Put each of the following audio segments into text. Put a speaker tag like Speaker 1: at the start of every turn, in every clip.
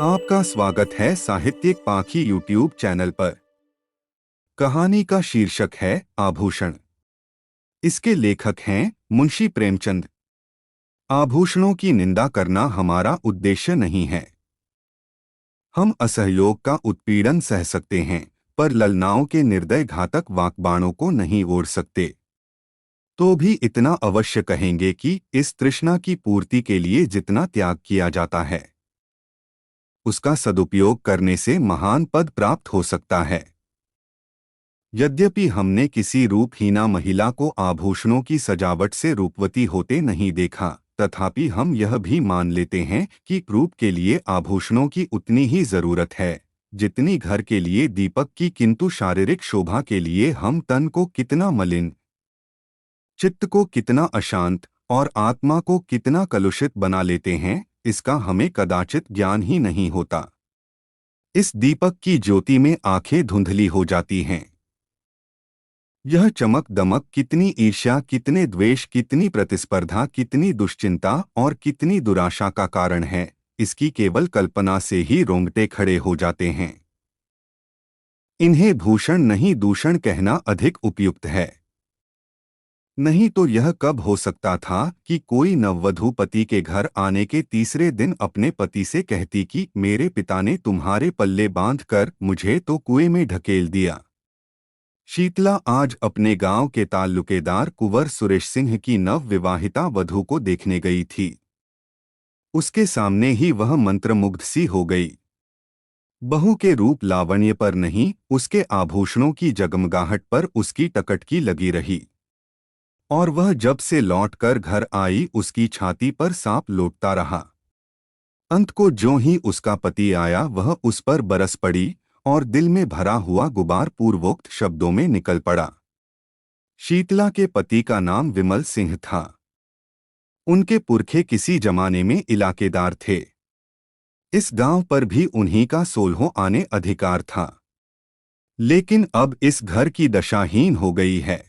Speaker 1: आपका स्वागत है साहित्यिक पाखी यूट्यूब चैनल पर। कहानी का शीर्षक है आभूषण। इसके लेखक हैं मुंशी प्रेमचंद। आभूषणों की निंदा करना हमारा उद्देश्य नहीं है। हम असहयोग का उत्पीड़न सह सकते हैं, पर ललनाओं के निर्दय घातक वाकबाणों को नहीं ओढ़ सकते। तो भी इतना अवश्य कहेंगे कि इस तृष्णा की पूर्ति के लिए जितना त्याग किया जाता है, उसका सदुपयोग करने से महान पद प्राप्त हो सकता है। यद्यपि हमने किसी रूपहीना महिला को आभूषणों की सजावट से रूपवती होते नहीं देखा, तथापि हम यह भी मान लेते हैं कि रूप के लिए आभूषणों की उतनी ही जरूरत है जितनी घर के लिए दीपक की, किंतु शारीरिक शोभा के लिए हम तन को कितना मलिन, चित्त को कितना अशांत और आत्मा को कितना कलुषित बना लेते हैं, इसका हमें कदाचित ज्ञान ही नहीं होता। इस दीपक की ज्योति में आंखें धुंधली हो जाती हैं। यह चमक दमक कितनी ईर्ष्या, कितने द्वेष, कितनी प्रतिस्पर्धा, कितनी दुश्चिंता और कितनी दुराशा का कारण है, इसकी केवल कल्पना से ही रोंगटे खड़े हो जाते हैं। इन्हें भूषण नहीं दूषण कहना अधिक उपयुक्त है। नहीं तो यह कब हो सकता था कि कोई नववधू पति के घर आने के तीसरे दिन अपने पति से कहती कि मेरे पिता ने तुम्हारे पल्ले बांधकर मुझे तो कुएं में ढकेल दिया। शीतला आज अपने गांव के ताल्लुकेदार कुंवर सुरेश सिंह की नव विवाहिता वधू को देखने गई थी। उसके सामने ही वह मंत्रमुग्ध सी हो गई। बहू के रूप लावण्य पर नहीं, उसके आभूषणों की जगमगाहट पर उसकी टकटकी लगी रही। और वह जब से लौटकर घर आई उसकी छाती पर सांप लौटता रहा। अंत को ज्यों ही उसका पति आया वह उस पर बरस पड़ी और दिल में भरा हुआ गुबार पूर्वोक्त शब्दों में निकल पड़ा। शीतला के पति का नाम विमल सिंह था। उनके पुरखे किसी जमाने में इलाकेदार थे। इस गांव पर भी उन्हीं का 16 आने अधिकार था। लेकिन अब इस घर की दशाहीन हो गई है।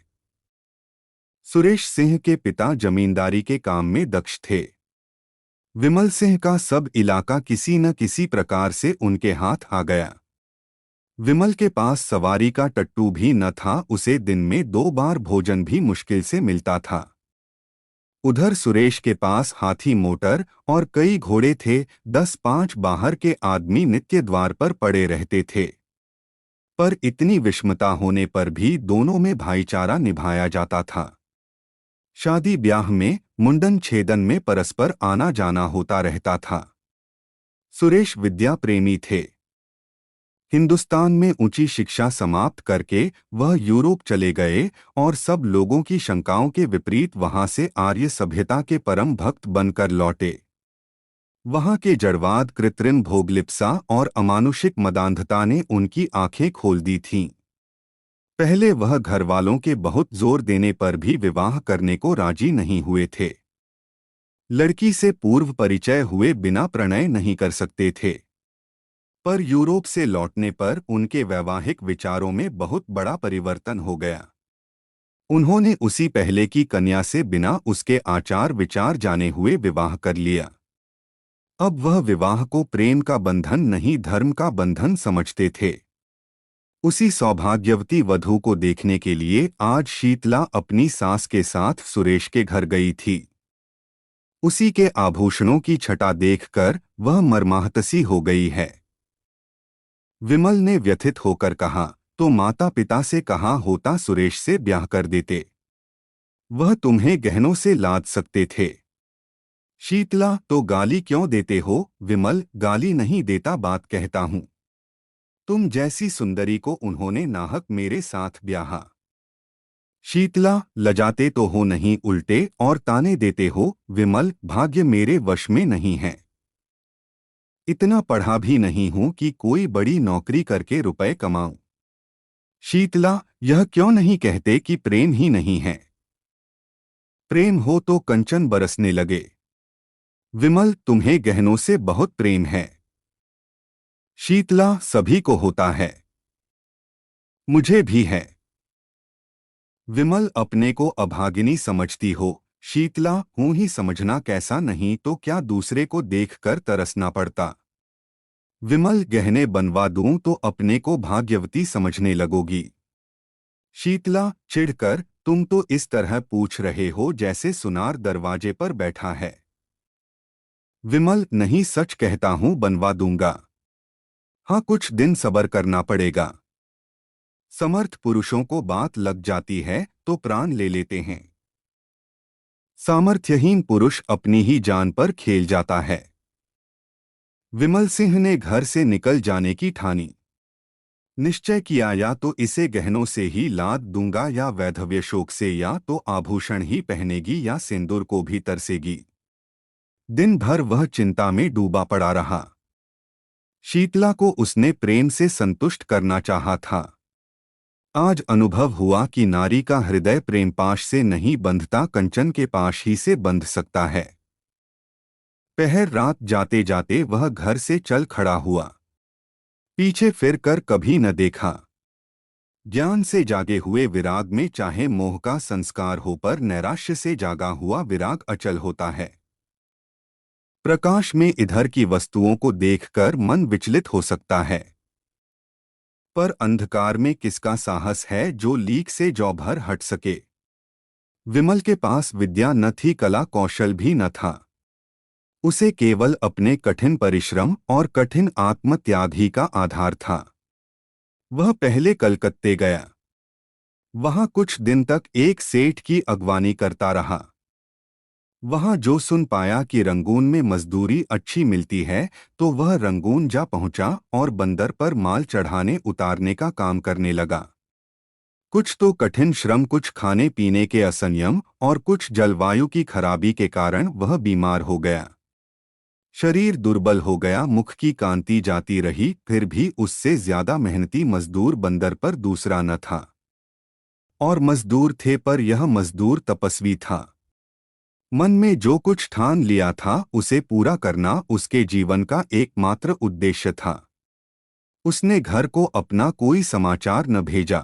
Speaker 1: सुरेश सिंह के पिता जमींदारी के काम में दक्ष थे। विमल सिंह का सब इलाका किसी न किसी प्रकार से उनके हाथ आ गया। विमल के पास सवारी का टट्टू भी न था, उसे दिन में 2 बार भोजन भी मुश्किल से मिलता था। उधर सुरेश के पास हाथी मोटर और कई घोड़े थे। 10-5 बाहर के आदमी नित्य द्वार पर पड़े रहते थे। पर इतनी विषमता होने पर भी दोनों में भाईचारा निभाया जाता था। शादी ब्याह में, मुंडन छेदन में परस्पर आना जाना होता रहता था। सुरेश विद्या प्रेमी थे। हिंदुस्तान में ऊंची शिक्षा समाप्त करके वह यूरोप चले गए और सब लोगों की शंकाओं के विपरीत वहां से आर्य सभ्यता के परम भक्त बनकर लौटे। वहां के जड़वाद, कृत्रिम भोगलिप्सा और अमानुषिक मदांधता ने उनकी आंखें खोल दी थीं। पहले वह घरवालों के बहुत जोर देने पर भी विवाह करने को राजी नहीं हुए थे। लड़की से पूर्व परिचय हुए बिना प्रणय नहीं कर सकते थे। पर यूरोप से लौटने पर उनके वैवाहिक विचारों में बहुत बड़ा परिवर्तन हो गया। उन्होंने उसी पहले की कन्या से बिना उसके आचार विचार जाने हुए विवाह कर लिया। अब वह विवाह को प्रेम का बंधन नहीं, धर्म का बंधन समझते थे। उसी सौभाग्यवती वधू को देखने के लिए आज शीतला अपनी सास के साथ सुरेश के घर गई थी। उसी के आभूषणों की छटा देखकर वह मर्माहतसी हो गई है। विमल ने व्यथित होकर कहा, तो माता पिता से कहा होता सुरेश से ब्याह कर देते। वह तुम्हें गहनों से लाद सकते थे। शीतला, तो गाली क्यों देते हो? विमल, गाली नहीं देता, बात कहता हूं। तुम जैसी सुंदरी को उन्होंने नाहक मेरे साथ ब्याहा। शीतला, लजाते तो हो नहीं, उल्टे और ताने देते हो। विमल, भाग्य मेरे वश में नहीं है। इतना पढ़ा भी नहीं हूं कि कोई बड़ी नौकरी करके रुपए कमाऊं। शीतला, यह क्यों नहीं कहते कि प्रेम ही नहीं है? प्रेम हो तो कंचन बरसने लगे। विमल, तुम्हें गहनों से बहुत प्रेम है। शीतला, सभी को होता है, मुझे भी है। विमल, अपने को अभागिनी समझती हो। शीतला, हूं ही समझना कैसा, नहीं तो क्या दूसरे को देखकर तरसना पड़ता। विमल, गहने बनवा दूं तो अपने को भाग्यवती समझने लगोगी। शीतला, चिढ़कर, तुम तो इस तरह पूछ रहे हो जैसे सुनार दरवाजे पर बैठा है। विमल, नहीं, सच कहता हूं, बनवा दूंगा। हाँ, कुछ दिन सब्र करना पड़ेगा। समर्थ पुरुषों को बात लग जाती है तो प्राण ले लेते हैं। सामर्थ्यहीन पुरुष अपनी ही जान पर खेल जाता है। विमल सिंह ने घर से निकल जाने की ठानी। निश्चय किया, या तो इसे गहनों से ही लाद दूंगा या वैधव्य शोक से, या तो आभूषण ही पहनेगी या सिंदूर को भी तरसेगी। दिन भर वह चिंता में डूबा पड़ा रहा। शीतला को उसने प्रेम से संतुष्ट करना चाहा था। आज अनुभव हुआ कि नारी का हृदय प्रेम पाश से नहीं बंधता, कंचन के पाश ही से बंध सकता है। पहर रात जाते जाते वह घर से चल खड़ा हुआ। पीछे फिर कर कभी न देखा। ज्ञान से जागे हुए विराग में चाहे मोह का संस्कार हो, पर नैराश्य से जागा हुआ विराग अचल होता है। प्रकाश में इधर की वस्तुओं को देखकर मन विचलित हो सकता है, पर अंधकार में किसका साहस है जो लीक से जौ भर हट सके। विमल के पास विद्या न थी, कला कौशल भी न था। उसे केवल अपने कठिन परिश्रम और कठिन आत्मत्याग ही का आधार था। वह पहले कलकत्ते गया। वहां कुछ दिन तक एक सेठ की अगवानी करता रहा। वहां जो सुन पाया कि रंगून में मजदूरी अच्छी मिलती है, तो वह रंगून जा पहुंचा और बंदर पर माल चढ़ाने उतारने का काम करने लगा। कुछ तो कठिन श्रम, कुछ खाने पीने के असंयम और कुछ जलवायु की खराबी के कारण वह बीमार हो गया। शरीर दुर्बल हो गया, मुख की कांति जाती रही, फिर भी उससे ज्यादा मेहनती मजदूर बंदर पर दूसरा न था। और मजदूर थे, पर यह मजदूर तपस्वी था। मन में जो कुछ ठान लिया था उसे पूरा करना उसके जीवन का एकमात्र उद्देश्य था। उसने घर को अपना कोई समाचार न भेजा।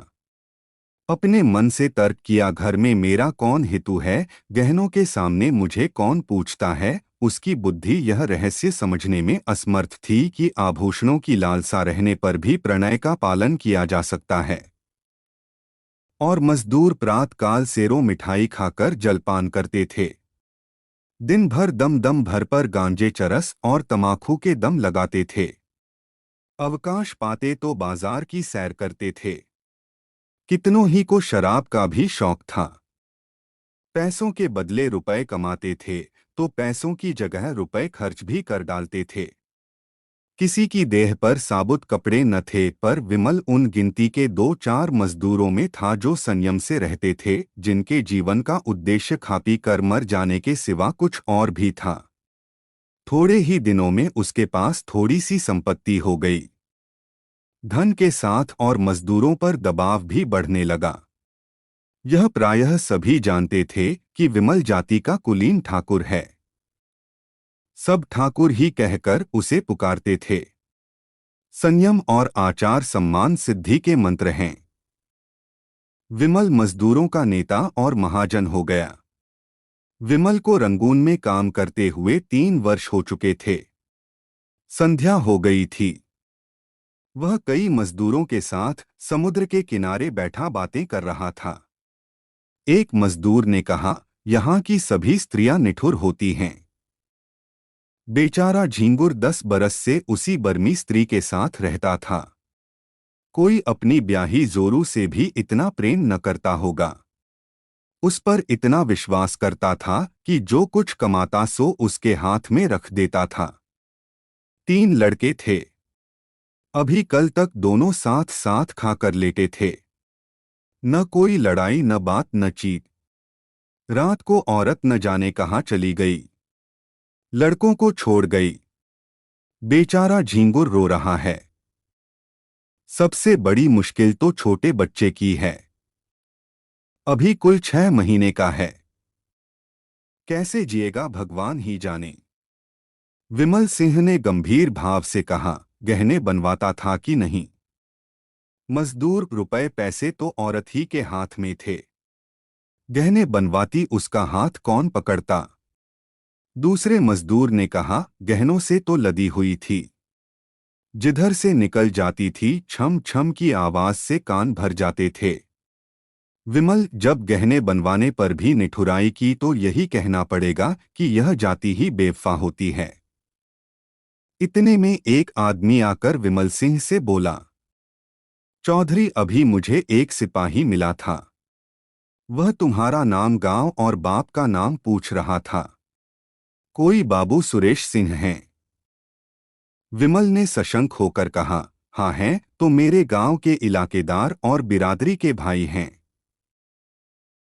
Speaker 1: अपने मन से तर्क किया, घर में मेरा कौन हितु है, गहनों के सामने मुझे कौन पूछता है। उसकी बुद्धि यह रहस्य समझने में असमर्थ थी कि आभूषणों की लालसा रहने पर भी प्रणय का पालन किया जा सकता है। और मजदूर प्रातःकाल सेरो मिठाई खाकर जलपान करते थे। दिन भर दम दम भर पर गांजे, चरस और तमाकू के दम लगाते थे। अवकाश पाते तो बाजार की सैर करते थे। कितनों ही को शराब का भी शौक था। पैसों के बदले रुपए कमाते थे तो पैसों की जगह रुपए खर्च भी कर डालते थे। किसी की देह पर साबुत कपड़े न थे, पर विमल उन गिनती के 2-4 मजदूरों में था जो संयम से रहते थे, जिनके जीवन का उद्देश्य खा पी कर मर जाने के सिवा कुछ और भी था। थोड़े ही दिनों में उसके पास थोड़ी सी संपत्ति हो गई। धन के साथ और मजदूरों पर दबाव भी बढ़ने लगा। यह प्रायः सभी जानते थे कि विमल जाति का कुलीन ठाकुर है। सब ठाकुर ही कहकर उसे पुकारते थे। संयम और आचार सम्मान सिद्धि के मंत्र हैं। विमल मजदूरों का नेता और महाजन हो गया। विमल को रंगून में काम करते हुए 3 वर्ष हो चुके थे। संध्या हो गई थी। वह कई मजदूरों के साथ समुद्र के किनारे बैठा बातें कर रहा था। एक मजदूर ने कहा, यहाँ की सभी स्त्रियां निठुर होती हैं। बेचारा झींगुर 10 बरस से उसी बर्मी स्त्री के साथ रहता था। कोई अपनी ब्याही जोरू से भी इतना प्रेम न करता होगा। उस पर इतना विश्वास करता था कि जो कुछ कमाता सो उसके हाथ में रख देता था। 3 लड़के थे। अभी कल तक दोनों साथ साथ खाकर लेटे थे। न कोई लड़ाई, न बात, न चीत। रात को औरत न जाने कहाँ चली गई। लड़कों को छोड़ गई। बेचारा झींगुर रो रहा है। सबसे बड़ी मुश्किल तो छोटे बच्चे की है। अभी कुल 6 महीने का है। कैसे जिएगा भगवान ही जाने। विमल सिंह ने गंभीर भाव से कहा, गहने बनवाता था कि नहीं? मजदूर, रुपए पैसे तो औरत ही के हाथ में थे। गहने बनवाती उसका हाथ कौन पकड़ता? दूसरे मजदूर ने कहा, गहनों से तो लदी हुई थी। जिधर से निकल जाती थी छम छम की आवाज से कान भर जाते थे। विमल जब गहने बनवाने पर भी निठुराई की तो यही कहना पड़ेगा कि यह जाति ही बेवफा होती है। इतने में एक आदमी आकर विमल सिंह से बोला, चौधरी, अभी मुझे एक सिपाही मिला था। वह तुम्हारा नाम, गांव और बाप का नाम पूछ रहा था। कोई बाबू सुरेश सिंह हैं? विमल ने सशंक होकर कहा, हाँ हैं, तो मेरे गांव के इलाकेदार और बिरादरी के भाई हैं।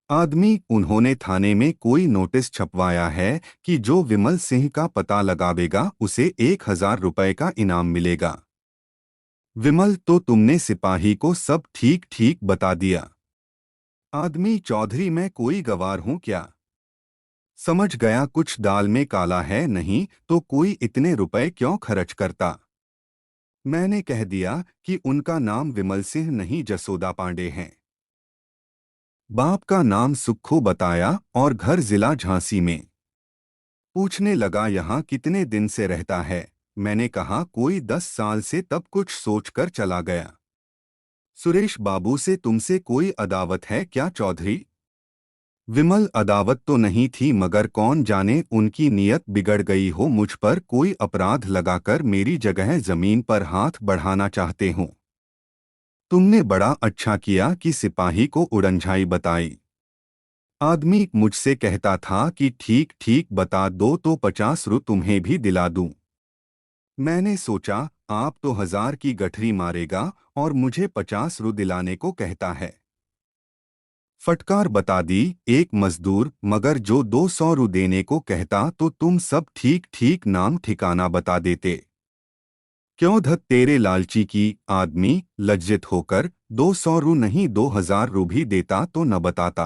Speaker 1: आदमी, उन्होंने थाने में कोई नोटिस छपवाया है कि जो विमल सिंह का पता लगावेगा उसे 1,000 रुपए का इनाम मिलेगा। विमल, तो तुमने सिपाही को सब ठीक ठीक बता दिया? आदमी, चौधरी, मैं कोई गवार हूं क्या? समझ गया कुछ दाल में काला है, नहीं तो कोई इतने रुपए क्यों खर्च करता। मैंने कह दिया कि उनका नाम विमल सिंह नहीं, जसोदा पांडे हैं। बाप का नाम सुक्खू बताया और घर जिला झांसी में। पूछने लगा, यहाँ कितने दिन से रहता है? मैंने कहा कोई 10 साल से, तब कुछ सोचकर चला गया। सुरेश बाबू से तुमसे कोई अदावत है क्या चौधरी? विमल, अदावत तो नहीं थी, मगर कौन जाने उनकी नीयत बिगड़ गई हो, मुझ पर कोई अपराध लगाकर मेरी जगह जमीन पर हाथ बढ़ाना चाहते हो। तुमने बड़ा अच्छा किया कि सिपाही को उड़नझाई बताई। आदमी मुझसे कहता था कि ठीक ठीक बता दो तो 50 रु तुम्हें भी दिला दूं। मैंने सोचा आप तो 1,000 की गठरी मारेगा और मुझे 50 रु दिलाने को कहता है। फटकार बता दी, एक मजदूर, मगर जो 200 रु देने को कहता तो तुम सब ठीक ठीक नाम ठिकाना बता देते। क्यों धत तेरे लालची की? आदमी लज्जित होकर, 200 रु नहीं 2,000 रु भी देता तो न बताता।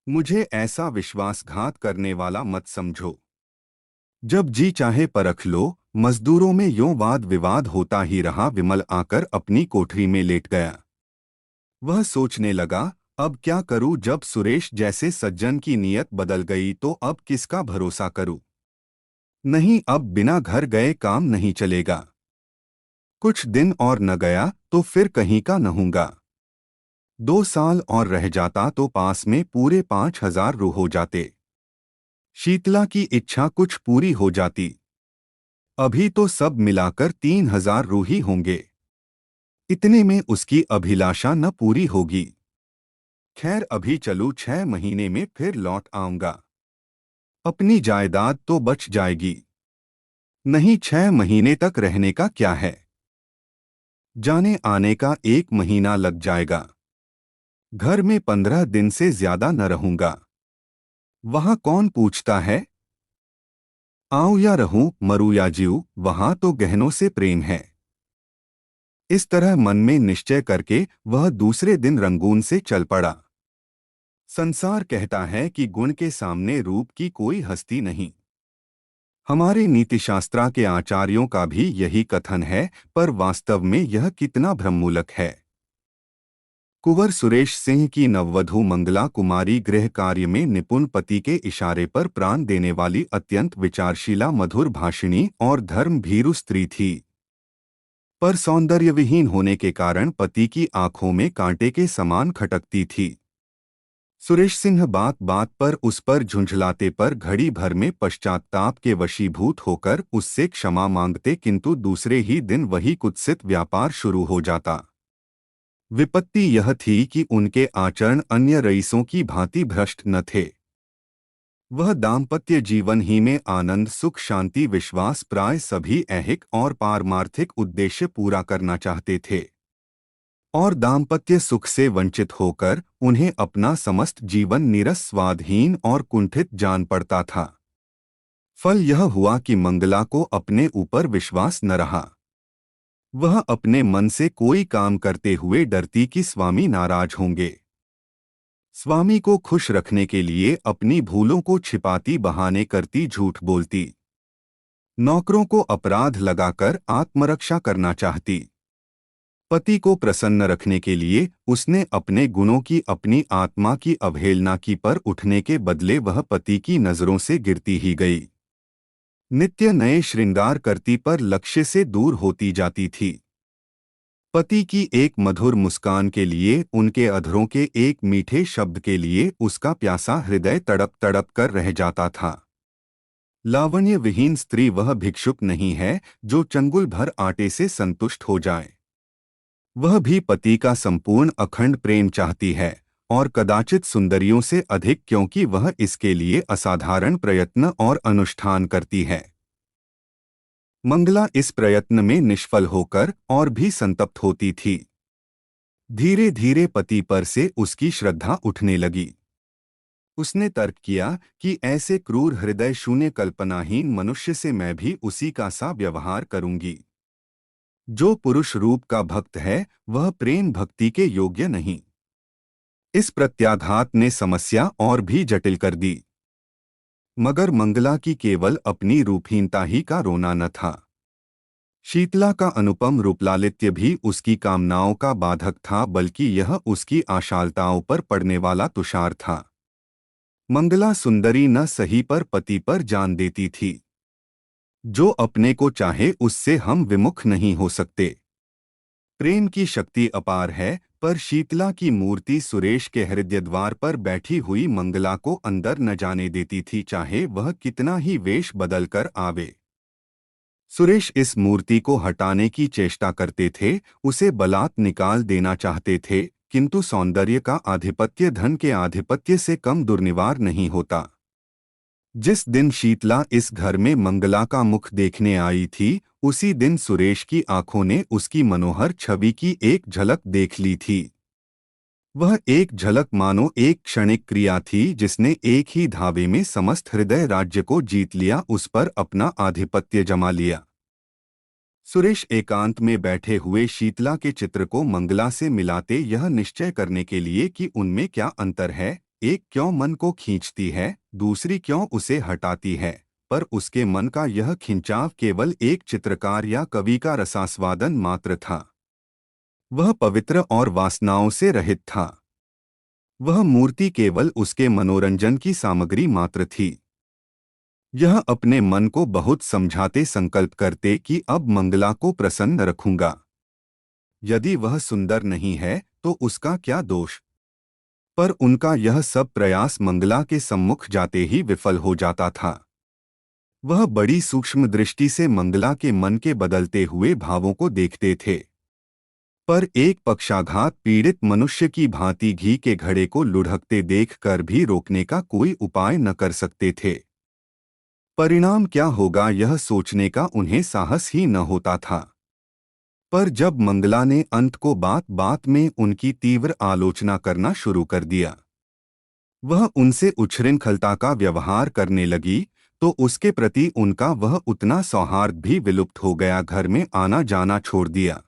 Speaker 1: मुझे ऐसा विश्वासघात करने वाला मत समझो। जब जी चाहे परख लो। मजदूरों में यों वाद विवाद होता ही रहा। विमल आकर अपनी कोठरी में लेट गया। वह सोचने लगा, अब क्या करूं? जब सुरेश जैसे सज्जन की नीयत बदल गई तो अब किसका भरोसा करूं? नहीं, अब बिना घर गए काम नहीं चलेगा। कुछ दिन और न गया तो फिर कहीं का न हूंगा। 2 साल और रह जाता तो पास में पूरे 5,000 रु हो जाते। शीतला की इच्छा कुछ पूरी हो जाती। अभी तो सब मिलाकर 3,000 रु ही होंगे। इतने में उसकी अभिलाषा न पूरी होगी। खैर, अभी चलूं, 6 महीने में फिर लौट आऊंगा। अपनी जायदाद तो बच जाएगी। नहीं, 6 महीने तक रहने का क्या है? जाने आने का 1 महीना लग जाएगा। घर में 15 दिन से ज्यादा न रहूंगा। वहां कौन पूछता है? आऊं या रहूं, मरूं या जीऊं, वहां तो गहनों से प्रेम है। इस तरह मन में निश्चय करके वह दूसरे दिन रंगून से चल पड़ा। संसार कहता है कि गुण के सामने रूप की कोई हस्ती नहीं। हमारे नीतिशास्त्रा के आचार्यों का भी यही कथन है, पर वास्तव में यह कितना भ्रममूलक है। कुंवर सुरेश सिंह की नववधू मंगला कुमारी गृह कार्य में निपुण, पति के इशारे पर प्राण देने वाली, अत्यंत विचारशीला, मधुर भाषिणी और धर्म भीरु स्त्री थी। पर सौंदर्यविहीन होने के कारण पति की आंखों में कांटे के समान खटकती थी। सुरेश सिंह बात बात पर उस पर झुंझलाते पर घड़ी भर में पश्चात्ताप के वशीभूत होकर उससे क्षमा मांगते, किंतु दूसरे ही दिन वही कुत्सित व्यापार शुरू हो जाता। विपत्ति यह थी कि उनके आचरण अन्य रईसों की भांति भ्रष्ट न थे। वह दाम्पत्य जीवन ही में आनंद, सुख, शांति, विश्वास, प्राय सभी ऐहिक और पारमार्थिक उद्देश्य पूरा करना चाहते थे, और दाम्पत्य सुख से वंचित होकर उन्हें अपना समस्त जीवन नीरस, स्वादहीन और कुंठित जान पड़ता था। फल यह हुआ कि मंगला को अपने ऊपर विश्वास न रहा। वह अपने मन से कोई काम करते हुए डरती कि स्वामी नाराज होंगे। स्वामी को खुश रखने के लिए अपनी भूलों को छिपाती, बहाने करती, झूठ बोलती। नौकरों को अपराध लगाकर आत्मरक्षा करना चाहती। पति को प्रसन्न रखने के लिए उसने अपने गुणों की, अपनी आत्मा की अवहेलना की, पर उठने के बदले वह पति की नजरों से गिरती ही गई। नित्य नए श्रृंगार करती पर लक्ष्य से दूर होती जाती थी। पति की एक मधुर मुस्कान के लिए, उनके अधरों के एक मीठे शब्द के लिए उसका प्यासा हृदय तड़प तड़प कर रह जाता था। लावण्य विहीन स्त्री वह भिक्षुक नहीं है जो चंगुल भर आटे से संतुष्ट हो जाए। वह भी पति का संपूर्ण अखंड प्रेम चाहती है, और कदाचित सुंदरियों से अधिक, क्योंकि वह इसके लिए असाधारण प्रयत्न और अनुष्ठान करती है। मंगला इस प्रयत्न में निष्फल होकर और भी संतप्त होती थी। धीरे धीरे पति पर से उसकी श्रद्धा उठने लगी। उसने तर्क किया कि ऐसे क्रूर हृदय शून्य कल्पनाहीन मनुष्य से मैं भी उसी का सा व्यवहार करूंगी। जो पुरुष रूप का भक्त है वह प्रेम भक्ति के योग्य नहीं। इस प्रत्याघात ने समस्या और भी जटिल कर दी। मगर मंगला की केवल अपनी रूपहीनता ही का रोना न था। शीतला का अनुपम रूपलालित्य भी उसकी कामनाओं का बाधक था, बल्कि यह उसकी आशालताओं पर पड़ने वाला तुषार था। मंगला सुंदरी न सही पर पति पर जान देती थी। जो अपने को चाहे उससे हम विमुख नहीं हो सकते। प्रेम की शक्ति अपार है, पर शीतला की मूर्ति सुरेश के हृदय द्वार पर बैठी हुई मंगला को अंदर न जाने देती थी, चाहे वह कितना ही वेश बदल कर आवे। सुरेश इस मूर्ति को हटाने की चेष्टा करते थे, उसे बलात् निकाल देना चाहते थे, किंतु सौंदर्य का आधिपत्य धन के आधिपत्य से कम दुर्निवार नहीं होता। जिस दिन शीतला इस घर में मंगला का मुख देखने आई थी, उसी दिन सुरेश की आंखों ने उसकी मनोहर छवि की एक झलक देख ली थी। वह एक झलक मानो एक क्षणिक क्रिया थी जिसने एक ही धावे में समस्त हृदय राज्य को जीत लिया, उस पर अपना आधिपत्य जमा लिया। सुरेश एकांत में बैठे हुए शीतला के चित्र को मंगला से मिलाते यह निश्चय करने के लिए कि उनमें क्या अंतर है, एक क्यों मन को खींचती है, दूसरी क्यों उसे हटाती है, पर उसके मन का यह खिंचाव केवल एक चित्रकार या कवि का रसास्वादन मात्र था। वह पवित्र और वासनाओं से रहित था। वह मूर्ति केवल उसके मनोरंजन की सामग्री मात्र थी। यह अपने मन को बहुत समझाते संकल्प करते कि अब मंगला को प्रसन्न रखूंगा। यदि वह सुंदर नहीं है तो उसका क्या दोष। पर उनका यह सब प्रयास मंगला के सम्मुख जाते ही विफल हो जाता था। वह बड़ी सूक्ष्म दृष्टि से मंगला के मन के बदलते हुए भावों को देखते थे, पर एक पक्षाघात पीड़ित मनुष्य की भांति घी के घड़े को लुढ़कते देखकर भी रोकने का कोई उपाय न कर सकते थे। परिणाम क्या होगा यह सोचने का उन्हें साहस ही न होता था। पर जब मंगला ने अंत को बात बात में उनकी तीव्र आलोचना करना शुरू कर दिया, वह उनसे उच्छृंखलता का व्यवहार करने लगी, तो उसके प्रति उनका वह उतना सौहार्द भी विलुप्त हो गया। घर में आना जाना छोड़ दिया।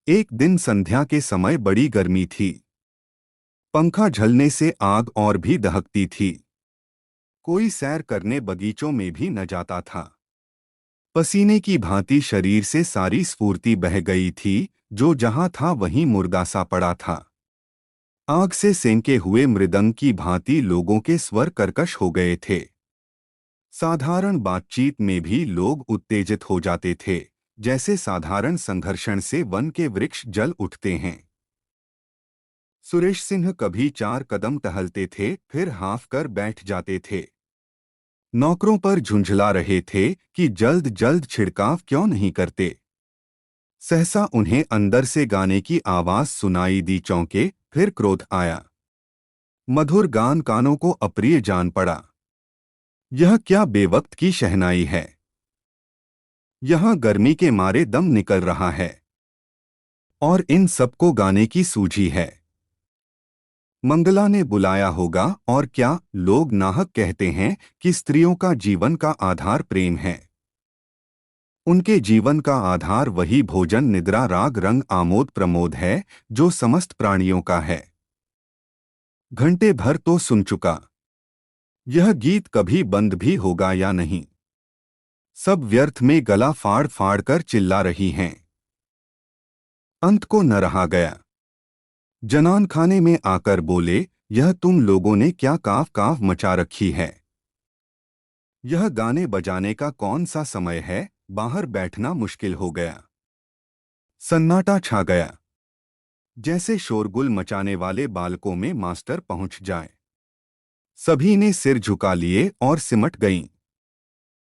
Speaker 1: एक दिन संध्या के समय बड़ी गर्मी थी। पंखा झलने से आग और भी दहकती थी। कोई सैर करने बगीचों में भी न जाता था। पसीने की भांति शरीर से सारी स्फूर्ति बह गई थी, जो जहां था वहीं मुर्दा सा पड़ा था। आग से सेंके हुए मृदंग की भांति लोगों के स्वर कर्कश हो गए थे। साधारण बातचीत में भी लोग उत्तेजित हो जाते थे, जैसे साधारण संघर्षण से वन के वृक्ष जल उठते हैं। सुरेश सिंह कभी 4 कदम टहलते थे, फिर हाँफ कर बैठ जाते थे। नौकरों पर झुंझला रहे थे कि जल्द जल्द छिड़काव क्यों नहीं करते। सहसा उन्हें अंदर से गाने की आवाज सुनाई दी। चौंके, फिर क्रोध आया। मधुर गान कानों को अप्रिय जान पड़ा। यह क्या बेवक्त की शहनाई है। यहाँ गर्मी के मारे दम निकल रहा है, और इन सबको गाने की सूझी है। मंगला ने बुलाया होगा, और क्या लोग नाहक कहते हैं कि स्त्रियों का जीवन का आधार प्रेम है। उनके जीवन का आधार वही भोजन निद्रा राग रंग आमोद प्रमोद है जो समस्त प्राणियों का है। घंटे भर तो सुन चुका। यह गीत कभी बंद भी होगा या नहीं। सब व्यर्थ में गला फाड़ फाड़ कर चिल्ला रही हैं। अंत को न रहा गया। जनान खाने में आकर बोले, यह तुम लोगों ने क्या काव काव मचा रखी है। यह गाने बजाने का कौन सा समय है? बाहर बैठना मुश्किल हो गया। सन्नाटा छा गया, जैसे शोरगुल मचाने वाले बालकों में मास्टर पहुंच जाए। सभी ने सिर झुका लिए और सिमट गईं।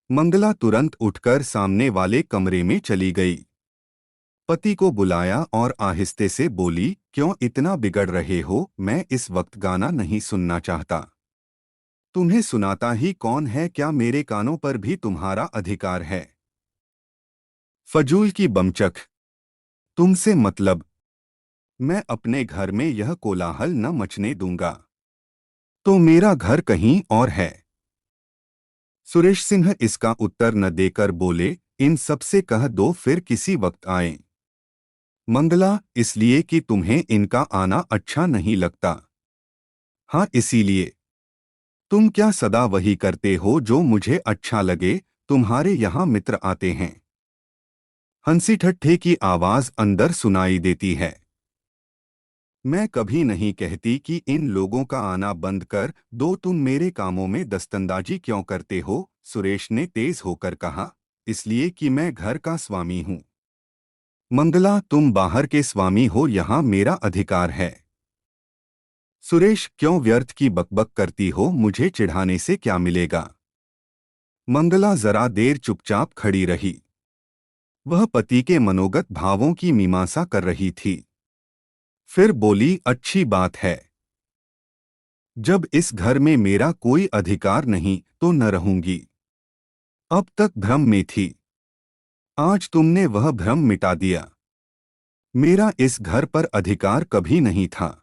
Speaker 1: मंगला तुरंत उठकर सामने वाले कमरे में चली गई। पति को बुलाया और आहिस्ते से बोली, क्यों इतना बिगड़ रहे हो? मैं इस वक्त गाना नहीं सुनना चाहता। तुम्हें सुनाता ही कौन है? क्या मेरे कानों पर भी तुम्हारा अधिकार है? फजूल की बमचक, तुमसे मतलब। मैं अपने घर में यह कोलाहल न मचने दूंगा। तो मेरा घर कहीं और है। सुरेश सिंह इसका उत्तर न देकर बोले, इन सब से कह दो फिर किसी वक्त आएं। मंगला, इसलिए कि तुम्हें इनका आना अच्छा नहीं लगता। हाँ, इसीलिए। तुम क्या सदा वही करते हो जो मुझे अच्छा लगे? तुम्हारे यहाँ मित्र आते हैं। हंसी ठट्ठे की आवाज अंदर सुनाई देती है। मैं कभी नहीं कहती कि इन लोगों का आना बंद कर दो। तुम मेरे कामों में दस्तंदाजी क्यों करते हो? सुरेश ने तेज होकर कहा, इसलिए कि मैं घर का स्वामी हूँ। मंगला, तुम बाहर के स्वामी हो, यहाँ मेरा अधिकार है। सुरेश, क्यों व्यर्थ की बकबक करती हो? मुझे चिढ़ाने से क्या मिलेगा? मंगला जरा देर चुपचाप खड़ी रही। वह पति के मनोगत भावों की मीमांसा कर रही थी। फिर बोली, अच्छी बात है। जब इस घर में मेरा कोई अधिकार नहीं तो न रहूंगी। अब तक भ्रम में थी, आज तुमने वह भ्रम मिटा दिया। मेरा इस घर पर अधिकार कभी नहीं था।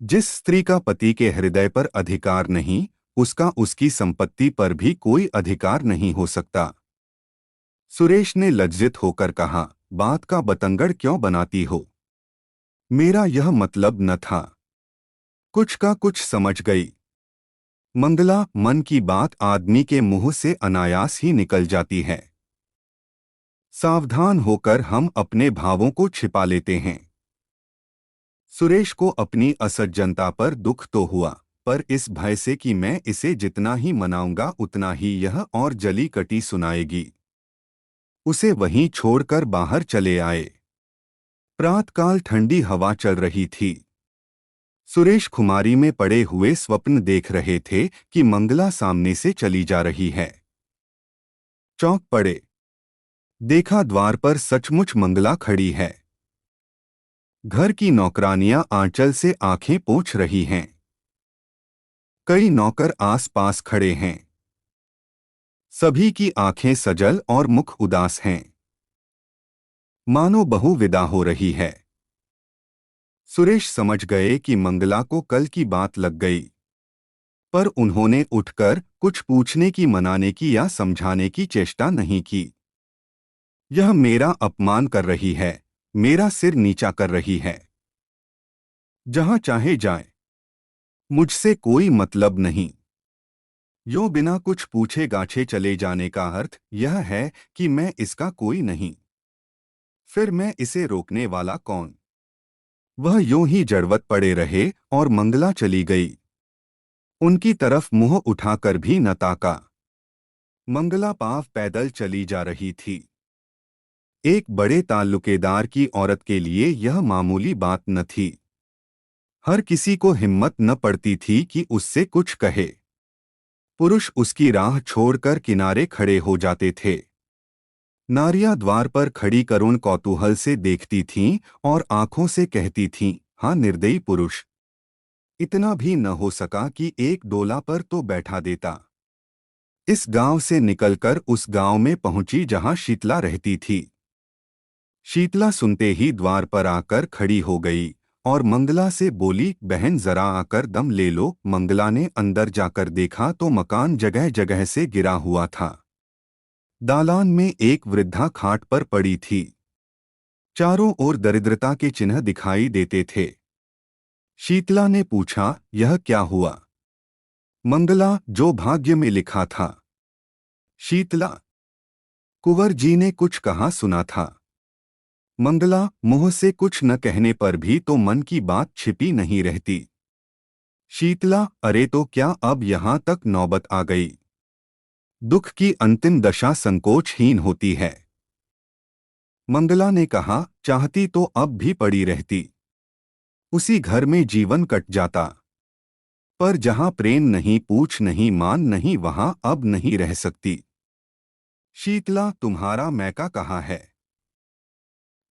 Speaker 1: जिस स्त्री का पति के हृदय पर अधिकार नहीं, उसका उसकी संपत्ति पर भी कोई अधिकार नहीं हो सकता। सुरेश ने लज्जित होकर कहा, बात का बतंगड़ क्यों बनाती हो? मेरा यह मतलब न था। कुछ का कुछ समझ गई। मंगला, मन की बात आदमी के मुंह से अनायास ही निकल जाती है। सावधान होकर हम अपने भावों को छिपा लेते हैं। सुरेश को अपनी असज्जनता पर दुख तो हुआ, पर इस भय से कि मैं इसे जितना ही मनाऊंगा उतना ही यह और जली कटी सुनाएगी। उसे वहीं छोड़कर बाहर चले आए। प्रातकाल ठंडी हवा चल रही थी। सुरेश खुमारी में पड़े हुए स्वप्न देख रहे थे कि मंगला सामने से चली जा रही है। चौंक पड़े। देखा, द्वार पर सचमुच मंगला खड़ी है। घर की नौकरानियां आंचल से आंखें पोंछ रही हैं। कई नौकर आस पास खड़े हैं। सभी की आंखें सजल और मुख उदास हैं, मानो बहू विदा हो रही है। सुरेश समझ गए कि मंगला को कल की बात लग गई, पर उन्होंने उठकर कुछ पूछने की, मनाने की या समझाने की चेष्टा नहीं की। यह मेरा अपमान कर रही है, मेरा सिर नीचा कर रही है। जहां चाहे जाए, मुझसे कोई मतलब नहीं। यूं बिना कुछ पूछे गाछे चले जाने का अर्थ यह है कि मैं इसका कोई नहीं। फिर मैं इसे रोकने वाला कौन? वह यूं ही जड़वत पड़े रहे और मंगला चली गई। उनकी तरफ मुंह उठाकर भी न ताका। मंगला पांव पैदल चली जा रही थी। एक बड़े ताल्लुकेदार की औरत के लिए यह मामूली बात न थी। हर किसी को हिम्मत न पड़ती थी कि उससे कुछ कहे। पुरुष उसकी राह छोड़कर किनारे खड़े हो जाते थे। नारियां द्वार पर खड़ी करुण कौतूहल से देखती थीं और आंखों से कहती थीं, हाँ निर्दयी पुरुष। इतना भी न हो सका कि एक डोला पर तो बैठा देता। इस गांव से निकलकर उस गांव में पहुंची जहां शीतला रहती थी। शीतला सुनते ही द्वार पर आकर खड़ी हो गई और मंगला से बोली, बहन जरा आकर दम ले लो। मंगला ने अंदर जाकर देखा तो मकान जगह जगह से गिरा हुआ था। दालान में एक वृद्धा खाट पर पड़ी थी। चारों ओर दरिद्रता के चिन्ह दिखाई देते थे। शीतला ने पूछा, यह क्या हुआ? मंगला, जो भाग्य में लिखा था। शीतला, कुंवर जी ने कुछ कहा सुना था। मंगला, मुंह से कुछ न कहने पर भी तो मन की बात छिपी नहीं रहती। शीतला, अरे तो क्या अब यहां तक नौबत आ गई? दुख की अंतिम दशा संकोचहीन होती है। मंगला ने कहा, चाहती तो अब भी पड़ी रहती, उसी घर में जीवन कट जाता। पर जहां प्रेम नहीं, पूछ नहीं, मान नहीं, वहां अब नहीं रह सकती। शीतला, तुम्हारा मैका कहाँ है?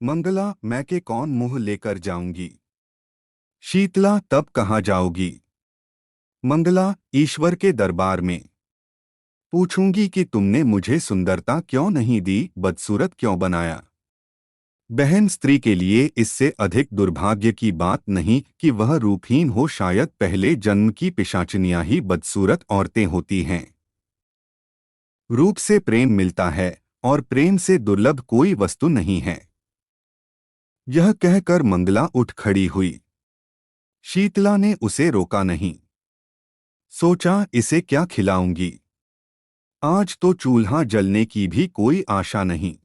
Speaker 1: मंगला, मैके कौन मुंह लेकर जाऊंगी। शीतला, तब कहाँ जाओगी? मंगला, ईश्वर के दरबार में। पूछूंगी कि तुमने मुझे सुंदरता क्यों नहीं दी, बदसूरत क्यों बनाया। बहन, स्त्री के लिए इससे अधिक दुर्भाग्य की बात नहीं कि वह रूपहीन हो। शायद पहले जन्म की पिशाचिनियां ही बदसूरत औरतें होती हैं। रूप से प्रेम मिलता है और प्रेम से दुर्लभ कोई वस्तु नहीं है। यह कहकर मंगला उठ खड़ी हुई। शीतला ने उसे रोका नहीं। सोचा, इसे क्या खिलाऊंगी। आज तो चूल्हा जलने की भी कोई आशा नहीं।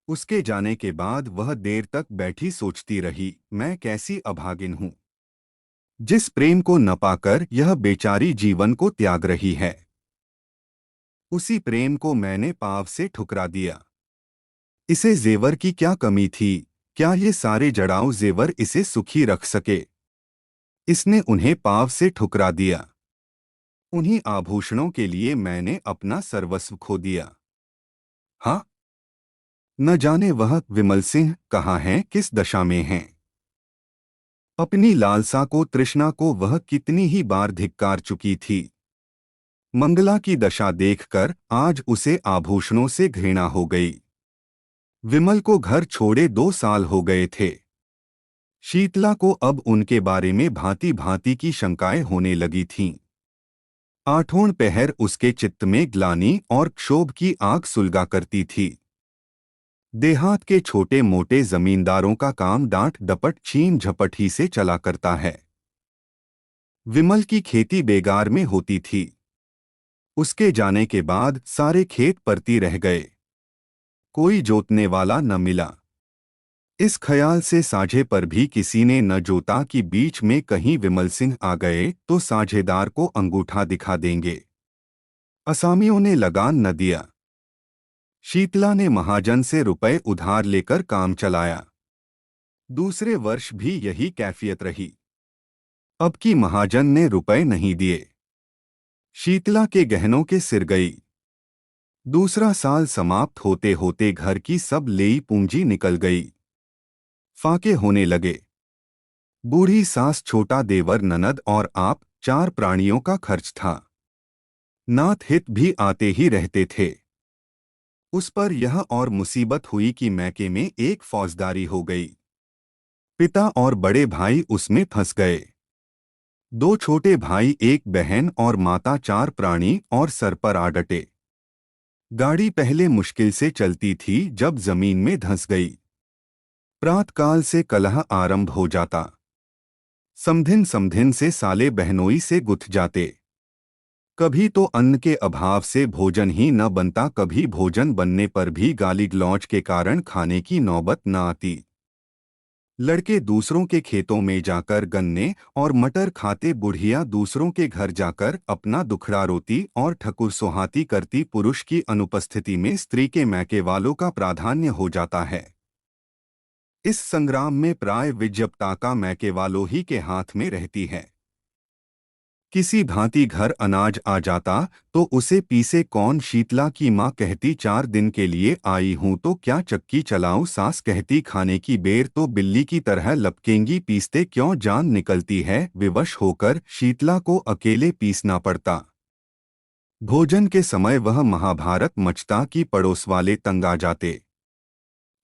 Speaker 1: उसके जाने के बाद वह देर तक बैठी सोचती रही, मैं कैसी अभागिन हूं, जिस प्रेम को न पाकर यह बेचारी जीवन को त्याग रही है। उसी प्रेम को मैंने पाव से ठुकरा दिया। इसे जेवर की क्या कमी थी? क्या ये सारे जड़ाऊ जेवर इसे सुखी रख सके? इसने उन्हें पाव से ठुकरा दिया। उन्हीं आभूषणों के लिए मैंने अपना सर्वस्व खो दिया। हाँ, न जाने वह विमल सिंह कहाँ हैं, किस दशा में हैं। अपनी लालसा को, तृष्णा को वह कितनी ही बार धिक्कार चुकी थी। मंगला की दशा देखकर आज उसे आभूषणों से घृणा हो गई। विमल को घर छोड़े 2 साल हो गए थे। शीतला को अब उनके बारे में भांति भांति की शंकाएं होने लगी थीं। आठों पहर उसके चित्त में ग्लानि और क्षोभ की आग सुलगा करती थी। देहात के छोटे मोटे जमींदारों का काम डांट डपट छीन झपट ही से चला करता है। विमल की खेती बेगार में होती थी। उसके जाने के बाद सारे खेत परती रह गए। कोई जोतने वाला न मिला। इस ख्याल से साझे पर भी किसी ने न जोता कि बीच में कहीं विमल सिंह आ गए तो साझेदार को अंगूठा दिखा देंगे। असामियों ने लगान न दिया। शीतला ने महाजन से रुपए उधार लेकर काम चलाया। दूसरे वर्ष भी यही कैफियत रही। अब की महाजन ने रुपए नहीं दिए। शीतला के गहनों के सिर गई। दूसरा साल समाप्त होते होते घर की सब लेई पूंजी निकल गई। फाके होने लगे। बूढ़ी सास, छोटा देवर, ननद और आप, 4 प्राणियों का खर्च था। नाथ हित भी आते ही रहते थे। उस पर यह और मुसीबत हुई कि मैके में एक फौजदारी हो गई। पिता और बड़े भाई उसमें फंस गए। 2 छोटे भाई, एक बहन और माता, 4 प्राणी और सर पर आ डटे। गाड़ी पहले मुश्किल से चलती थी, जब जमीन में धंस गई। प्रातकाल से कलह आरंभ हो जाता। समधिन समधिन से, साले बहनोई से गुथ जाते। कभी तो अन्न के अभाव से भोजन ही न बनता, कभी भोजन बनने पर भी गाली गलौज के कारण खाने की नौबत न आती। लड़के दूसरों के खेतों में जाकर गन्ने और मटर खाते, बुढ़िया दूसरों के घर जाकर अपना दुखड़ा रोती और ठकुर सोहाती करती। पुरुष की अनुपस्थिति में स्त्री के मैके वालों का प्राधान्य हो जाता है। इस संग्राम में प्राय विजयता का मैके वालों ही के हाथ में रहती है। किसी भांति घर अनाज आ जाता तो उसे पीसे कौन। शीतला की माँ कहती, 4 दिन के लिए आई हूं तो क्या चक्की चलाऊं। सास कहती, खाने की बेर तो बिल्ली की तरह लपकेंगी, पीसते क्यों जान निकलती है। विवश होकर शीतला को अकेले पीसना पड़ता। भोजन के समय वह महाभारत मचता कि पड़ोस वाले तंग आ जाते।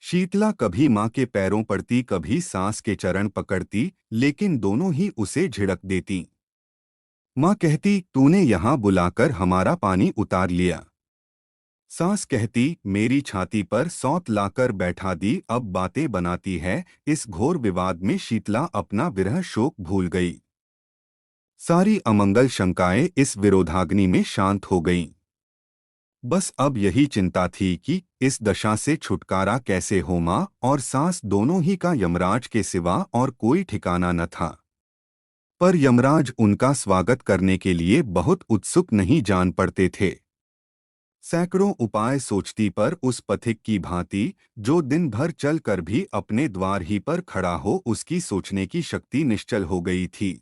Speaker 1: शीतला कभी माँ के पैरों पड़ती, कभी सास के चरण पकड़ती, लेकिन दोनों ही उसे झिड़क देती। माँ कहती, तूने यहाँ बुलाकर हमारा पानी उतार लिया। सास कहती, मेरी छाती पर सौत लाकर बैठा दी, अब बातें बनाती है। इस घोर विवाद में शीतला अपना विरह शोक भूल गई। सारी अमंगल शंकाएं इस विरोधाग्नि में शांत हो गईं। बस अब यही चिंता थी कि इस दशा से छुटकारा कैसे हो। माँ और सास दोनों ही का यमराज के सिवा और कोई ठिकाना न था। पर यमराज उनका स्वागत करने के लिए बहुत उत्सुक नहीं जान पड़ते थे। सैकड़ों उपाय सोचती पर उस पथिक की भांति जो दिन भर चल कर भी अपने द्वार ही पर खड़ा हो, उसकी सोचने की शक्ति निश्चल हो गई थी।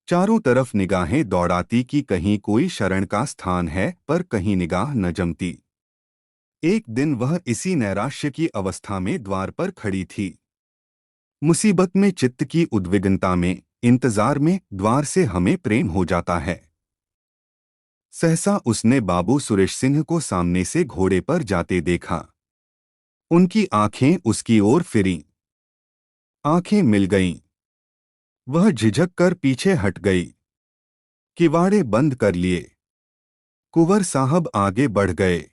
Speaker 1: चारों तरफ निगाहें दौड़ाती कि कहीं कोई शरण का स्थान है, पर कहीं निगाह न जमती। एक दिन वह इसी नैराश्य की अवस्था में द्वार पर खड़ी थी। मुसीबत में, चित्त की उद्विग्नता में, इंतजार में द्वार से हमें प्रेम हो जाता है। सहसा उसने बाबू सुरेश सिंह को सामने से घोड़े पर जाते देखा। उनकी आंखें उसकी ओर फिरीं। आंखें मिल गईं। वह झिझक कर पीछे हट गई। किवाड़े बंद कर लिए। कुंवर साहब आगे बढ़ गए।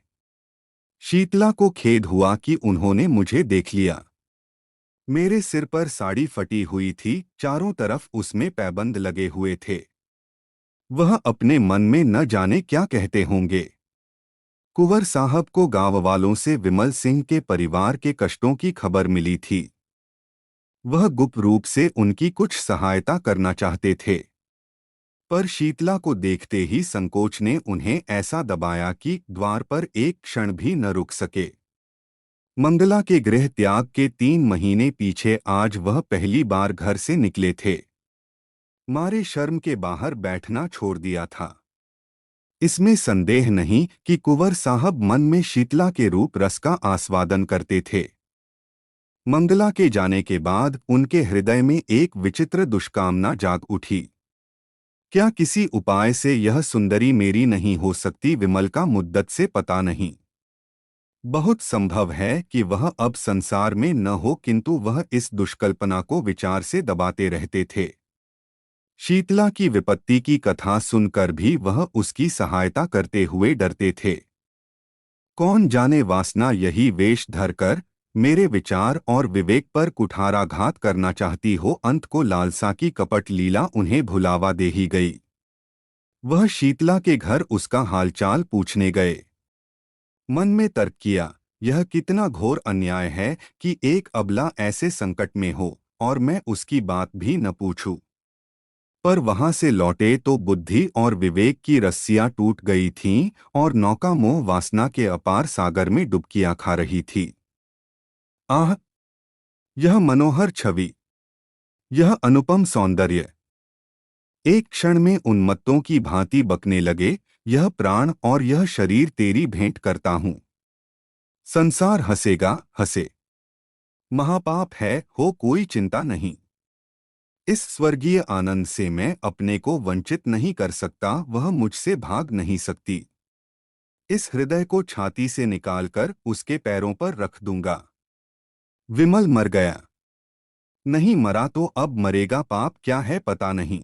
Speaker 1: शीतला को खेद हुआ कि उन्होंने मुझे देख लिया। मेरे सिर पर साड़ी फटी हुई थी, चारों तरफ उसमें पैबंद लगे हुए थे। वह अपने मन में न जाने क्या कहते होंगे। कुंवर साहब को गांव वालों से विमल सिंह के परिवार के कष्टों की खबर मिली थी। वह गुप्त रूप से उनकी कुछ सहायता करना चाहते थे, पर शीतला को देखते ही संकोच ने उन्हें ऐसा दबाया कि द्वार पर एक क्षण भी न रुक सके। मंगला के गृह त्याग के 3 महीने पीछे आज वह पहली बार घर से निकले थे। मारे शर्म के बाहर बैठना छोड़ दिया था। इसमें संदेह नहीं कि कुंवर साहब मन में शीतला के रूप रस का आस्वादन करते थे। मंगला के जाने के बाद उनके हृदय में एक विचित्र दुष्कामना जाग उठी। क्या किसी उपाय से यह सुंदरी मेरी नहीं हो सकती? विमल का मुद्दत से पता नहीं। बहुत संभव है कि वह अब संसार में न हो, किंतु वह इस दुष्कल्पना को विचार से दबाते रहते थे। शीतला की विपत्ति की कथा सुनकर भी वह उसकी सहायता करते हुए डरते थे। कौन जाने वासना यही वेश धरकर मेरे विचार और विवेक पर कुठाराघात करना चाहती हो। अंत को लालसा की कपट लीला उन्हें भुलावा दे ही गई। वह शीतला के घर उसका हालचाल पूछने गए। मन में तर्क किया, यह कितना घोर अन्याय है कि एक अबला ऐसे संकट में हो और मैं उसकी बात भी न पूछूं। पर वहां से लौटे तो बुद्धि और विवेक की रस्सियां टूट गई थीं और नौका मोह वासना के अपार सागर में डुबकियां खा रही थी। आह! यह मनोहर छवि, यह अनुपम सौंदर्य! एक क्षण में उन्मत्तों की भांति बकने लगे। यह प्राण और यह शरीर तेरी भेंट करता हूं। संसार हंसेगा, हंसे। महापाप है, हो कोई चिंता नहीं। इस स्वर्गीय आनंद से मैं अपने को वंचित नहीं कर सकता, वह मुझसे भाग नहीं सकती। इस हृदय को छाती से निकालकर उसके पैरों पर रख दूंगा। विमल मर गया। नहीं मरा तो अब मरेगा, पाप क्या है पता नहीं।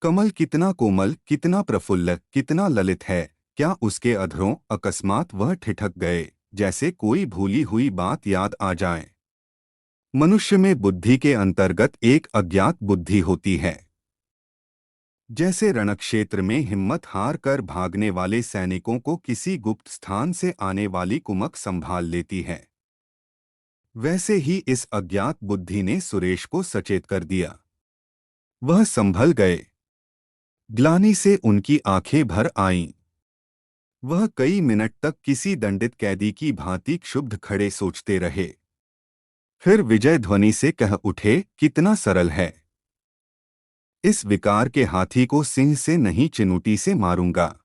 Speaker 1: कमल कितना कोमल, कितना प्रफुल्ल, कितना ललित है। क्या उसके अधरों अकस्मात वह ठिठक गए, जैसे कोई भूली हुई बात याद आ जाए। मनुष्य में बुद्धि के अंतर्गत एक अज्ञात बुद्धि होती है। जैसे रणक्षेत्र में हिम्मत हार कर भागने वाले सैनिकों को किसी गुप्त स्थान से आने वाली कुमक संभाल लेती है, वैसे ही इस अज्ञात बुद्धि ने सुरेश को सचेत कर दिया। वह संभल गए। ग्लानि से उनकी आंखें भर आईं। वह कई मिनट तक किसी दंडित कैदी की भांति क्षुब्ध खड़े सोचते रहे। फिर विजय ध्वनि से कह उठे, कितना सरल है। इस विकार के हाथी को सिंह से नहीं, चिनूटी से मारूंगा।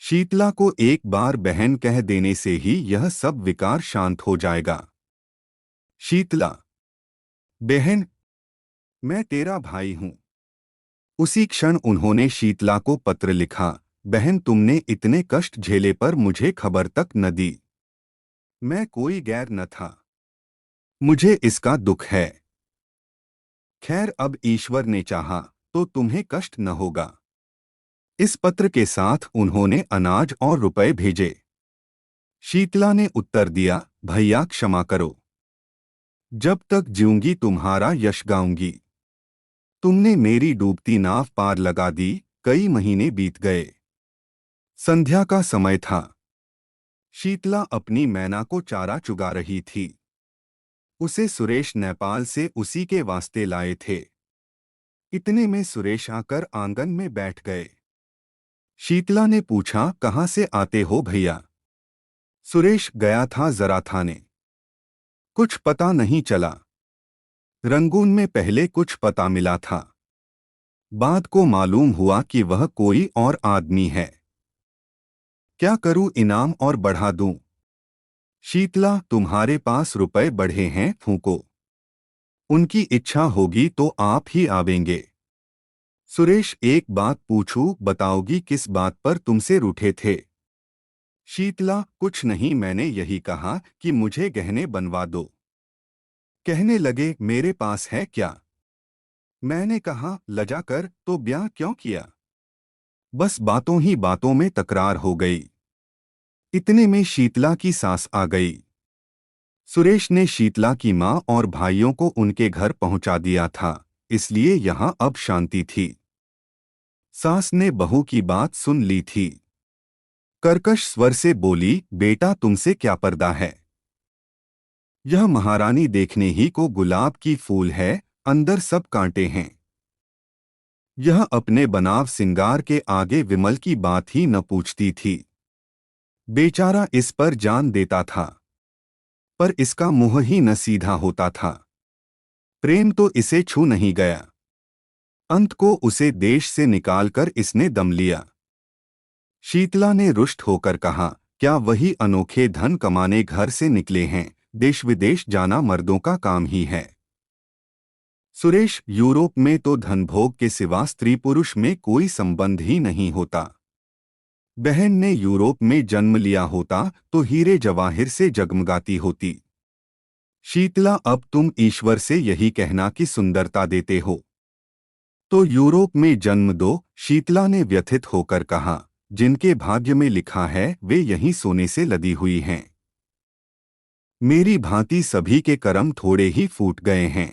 Speaker 1: शीतला को एक बार बहन कह देने से ही यह सब विकार शांत हो जाएगा। शीतला, बहन, मैं तेरा भाई हूं। उसी क्षण उन्होंने शीतला को पत्र लिखा। बहन, तुमने इतने कष्ट झेले पर मुझे खबर तक न दी। मैं कोई गैर न था। मुझे इसका दुख है। खैर, अब ईश्वर ने चाहा तो तुम्हें कष्ट न होगा। इस पत्र के साथ उन्होंने अनाज और रुपए भेजे। शीतला ने उत्तर दिया, भैया क्षमा करो। जब तक जीऊंगी तुम्हारा यश गाऊंगी। तुमने मेरी डूबती नाव पार लगा दी। कई महीने बीत गए। संध्या का समय था। शीतला अपनी मैना को चारा चुगा रही थी। उसे सुरेश नेपाल से उसी के वास्ते लाए थे। इतने में सुरेश आकर आंगन में बैठ गए। शीतला ने पूछा, कहाँ से आते हो भैया? सुरेश, गया था जरा थाने। कुछ पता नहीं चला। रंगून में पहले कुछ पता मिला था, बाद को मालूम हुआ कि वह कोई और आदमी है। क्या करूं, इनाम और बढ़ा दूं? शीतला, तुम्हारे पास रुपए बढ़े हैं, फूंको। उनकी इच्छा होगी तो आप ही आवेंगे। सुरेश, एक बात पूछूं, बताओगी किस बात पर तुमसे रूठे थे? शीतला, कुछ नहीं, मैंने यही कहा कि मुझे गहने बनवा दो। कहने लगे, मेरे पास है क्या? मैंने कहा, लजा कर तो ब्याह क्यों किया? बस बातों ही बातों में तकरार हो गई। इतने में शीतला की सास आ गई। सुरेश ने शीतला की मां और भाइयों को उनके घर पहुंचा दिया था, इसलिए यहां अब शांति थी। सास ने बहू की बात सुन ली थी। कर्कश स्वर से बोली, बेटा तुमसे क्या पर्दा है? यह महारानी देखने ही को गुलाब की फूल है, अंदर सब कांटे हैं। यह अपने बनाव सिंगार के आगे विमल की बात ही न पूछती थी। बेचारा इस पर जान देता था, पर इसका मुंह ही न सीधा होता था। प्रेम तो इसे छू नहीं गया। अंत को उसे देश से निकालकर इसने दम लिया। शीतला ने रुष्ट होकर कहा, क्या वही अनोखे धन कमाने घर से निकले हैं? देश विदेश जाना मर्दों का काम ही है। सुरेश, यूरोप में तो धनभोग के सिवा स्त्री पुरुष में कोई संबंध ही नहीं होता। बहन ने यूरोप में जन्म लिया होता तो हीरे जवाहिर से जगमगाती होती। शीतला, अब तुम ईश्वर से यही कहना कि सुंदरता देते हो तो यूरोप में जन्म दो। शीतला ने व्यथित होकर कहा, जिनके भाग्य में लिखा है वे यहीं सोने से लदी हुई हैं। मेरी भांति सभी के कर्म थोड़े ही फूट गए हैं।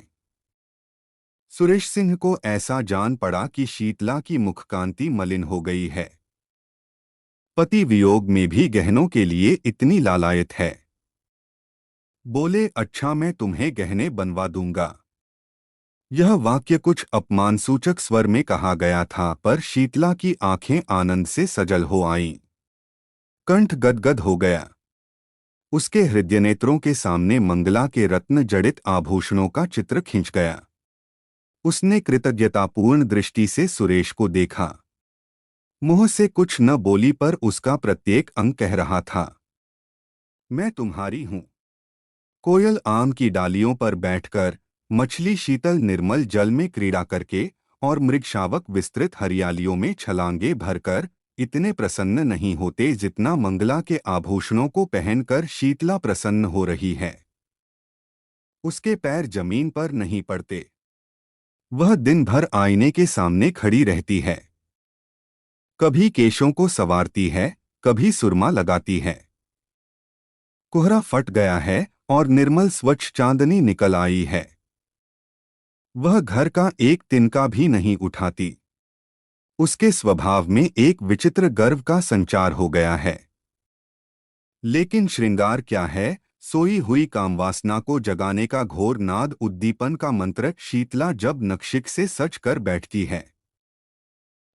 Speaker 1: सुरेश सिंह को ऐसा जान पड़ा कि शीतला की मुखकांति मलिन हो गई है। पति वियोग में भी गहनों के लिए इतनी लालायत है। बोले, अच्छा मैं तुम्हें गहने बनवा दूंगा। यह वाक्य कुछ अपमानसूचक स्वर में कहा गया था, पर शीतला की आंखें आनंद से सजल हो आईं। कंठ गदगद हो गया। उसके हृदयनेत्रों के सामने मंगला के रत्न जड़ित आभूषणों का चित्र खिंच गया। उसने कृतज्ञतापूर्ण दृष्टि से सुरेश को देखा। मुंह से कुछ न बोली, पर उसका प्रत्येक अंग कह रहा था, मैं तुम्हारी हूं। कोयल आम की डालियों पर बैठकर, मछली शीतल निर्मल जल में क्रीड़ा करके और मृगशावक विस्तृत हरियालियों में छलांगे भरकर इतने प्रसन्न नहीं होते जितना मंगला के आभूषणों को पहनकर शीतला प्रसन्न हो रही है। उसके पैर जमीन पर नहीं पड़ते। वह दिन भर आईने के सामने खड़ी रहती है। कभी केशों को संवारती है, कभी सुरमा लगाती है। कोहरा फट गया है और निर्मल स्वच्छ चांदनी निकल आई है। वह घर का एक तिनका भी नहीं उठाती। उसके स्वभाव में एक विचित्र गर्व का संचार हो गया है। लेकिन श्रृंगार क्या है? सोई हुई कामवासना को जगाने का घोर नाद, उद्दीपन का मंत्र। शीतला जब नक्शिक से सच कर बैठती है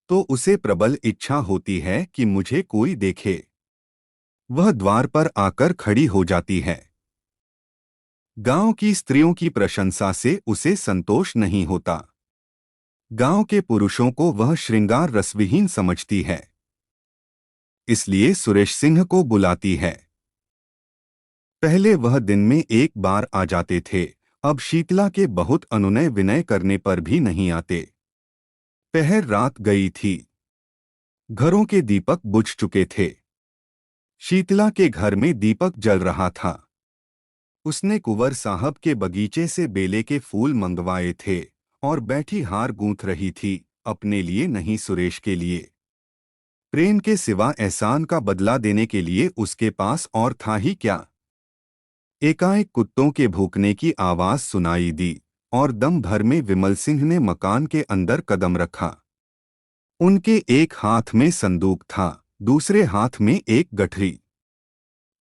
Speaker 1: तो उसे प्रबल इच्छा होती है कि मुझे कोई देखे। वह द्वार पर आकर खड़ी हो जाती है। गांव की स्त्रियों की प्रशंसा से उसे संतोष नहीं होता। गांव के पुरुषों को वह श्रृंगार रसविहीन समझती है, इसलिए सुरेश सिंह को बुलाती है। पहले वह दिन में एक बार आ जाते थे, अब शीतला के बहुत अनुनय विनय करने पर भी नहीं आते। पहर रात गई थी। घरों के दीपक बुझ चुके थे। शीतला के घर में दीपक जल रहा था। उसने कुंवर साहब के बगीचे से बेले के फूल मंगवाए थे और बैठी हार गूंथ रही थी, अपने लिए नहीं, सुरेश के लिए। प्रेम के सिवा एहसान का बदला देने के लिए उसके पास और था ही क्या। एकाएक कुत्तों के भूकने की आवाज सुनाई दी और दम भर में विमल सिंह ने मकान के अंदर कदम रखा। उनके एक हाथ में संदूक था, दूसरे हाथ में एक गठरी।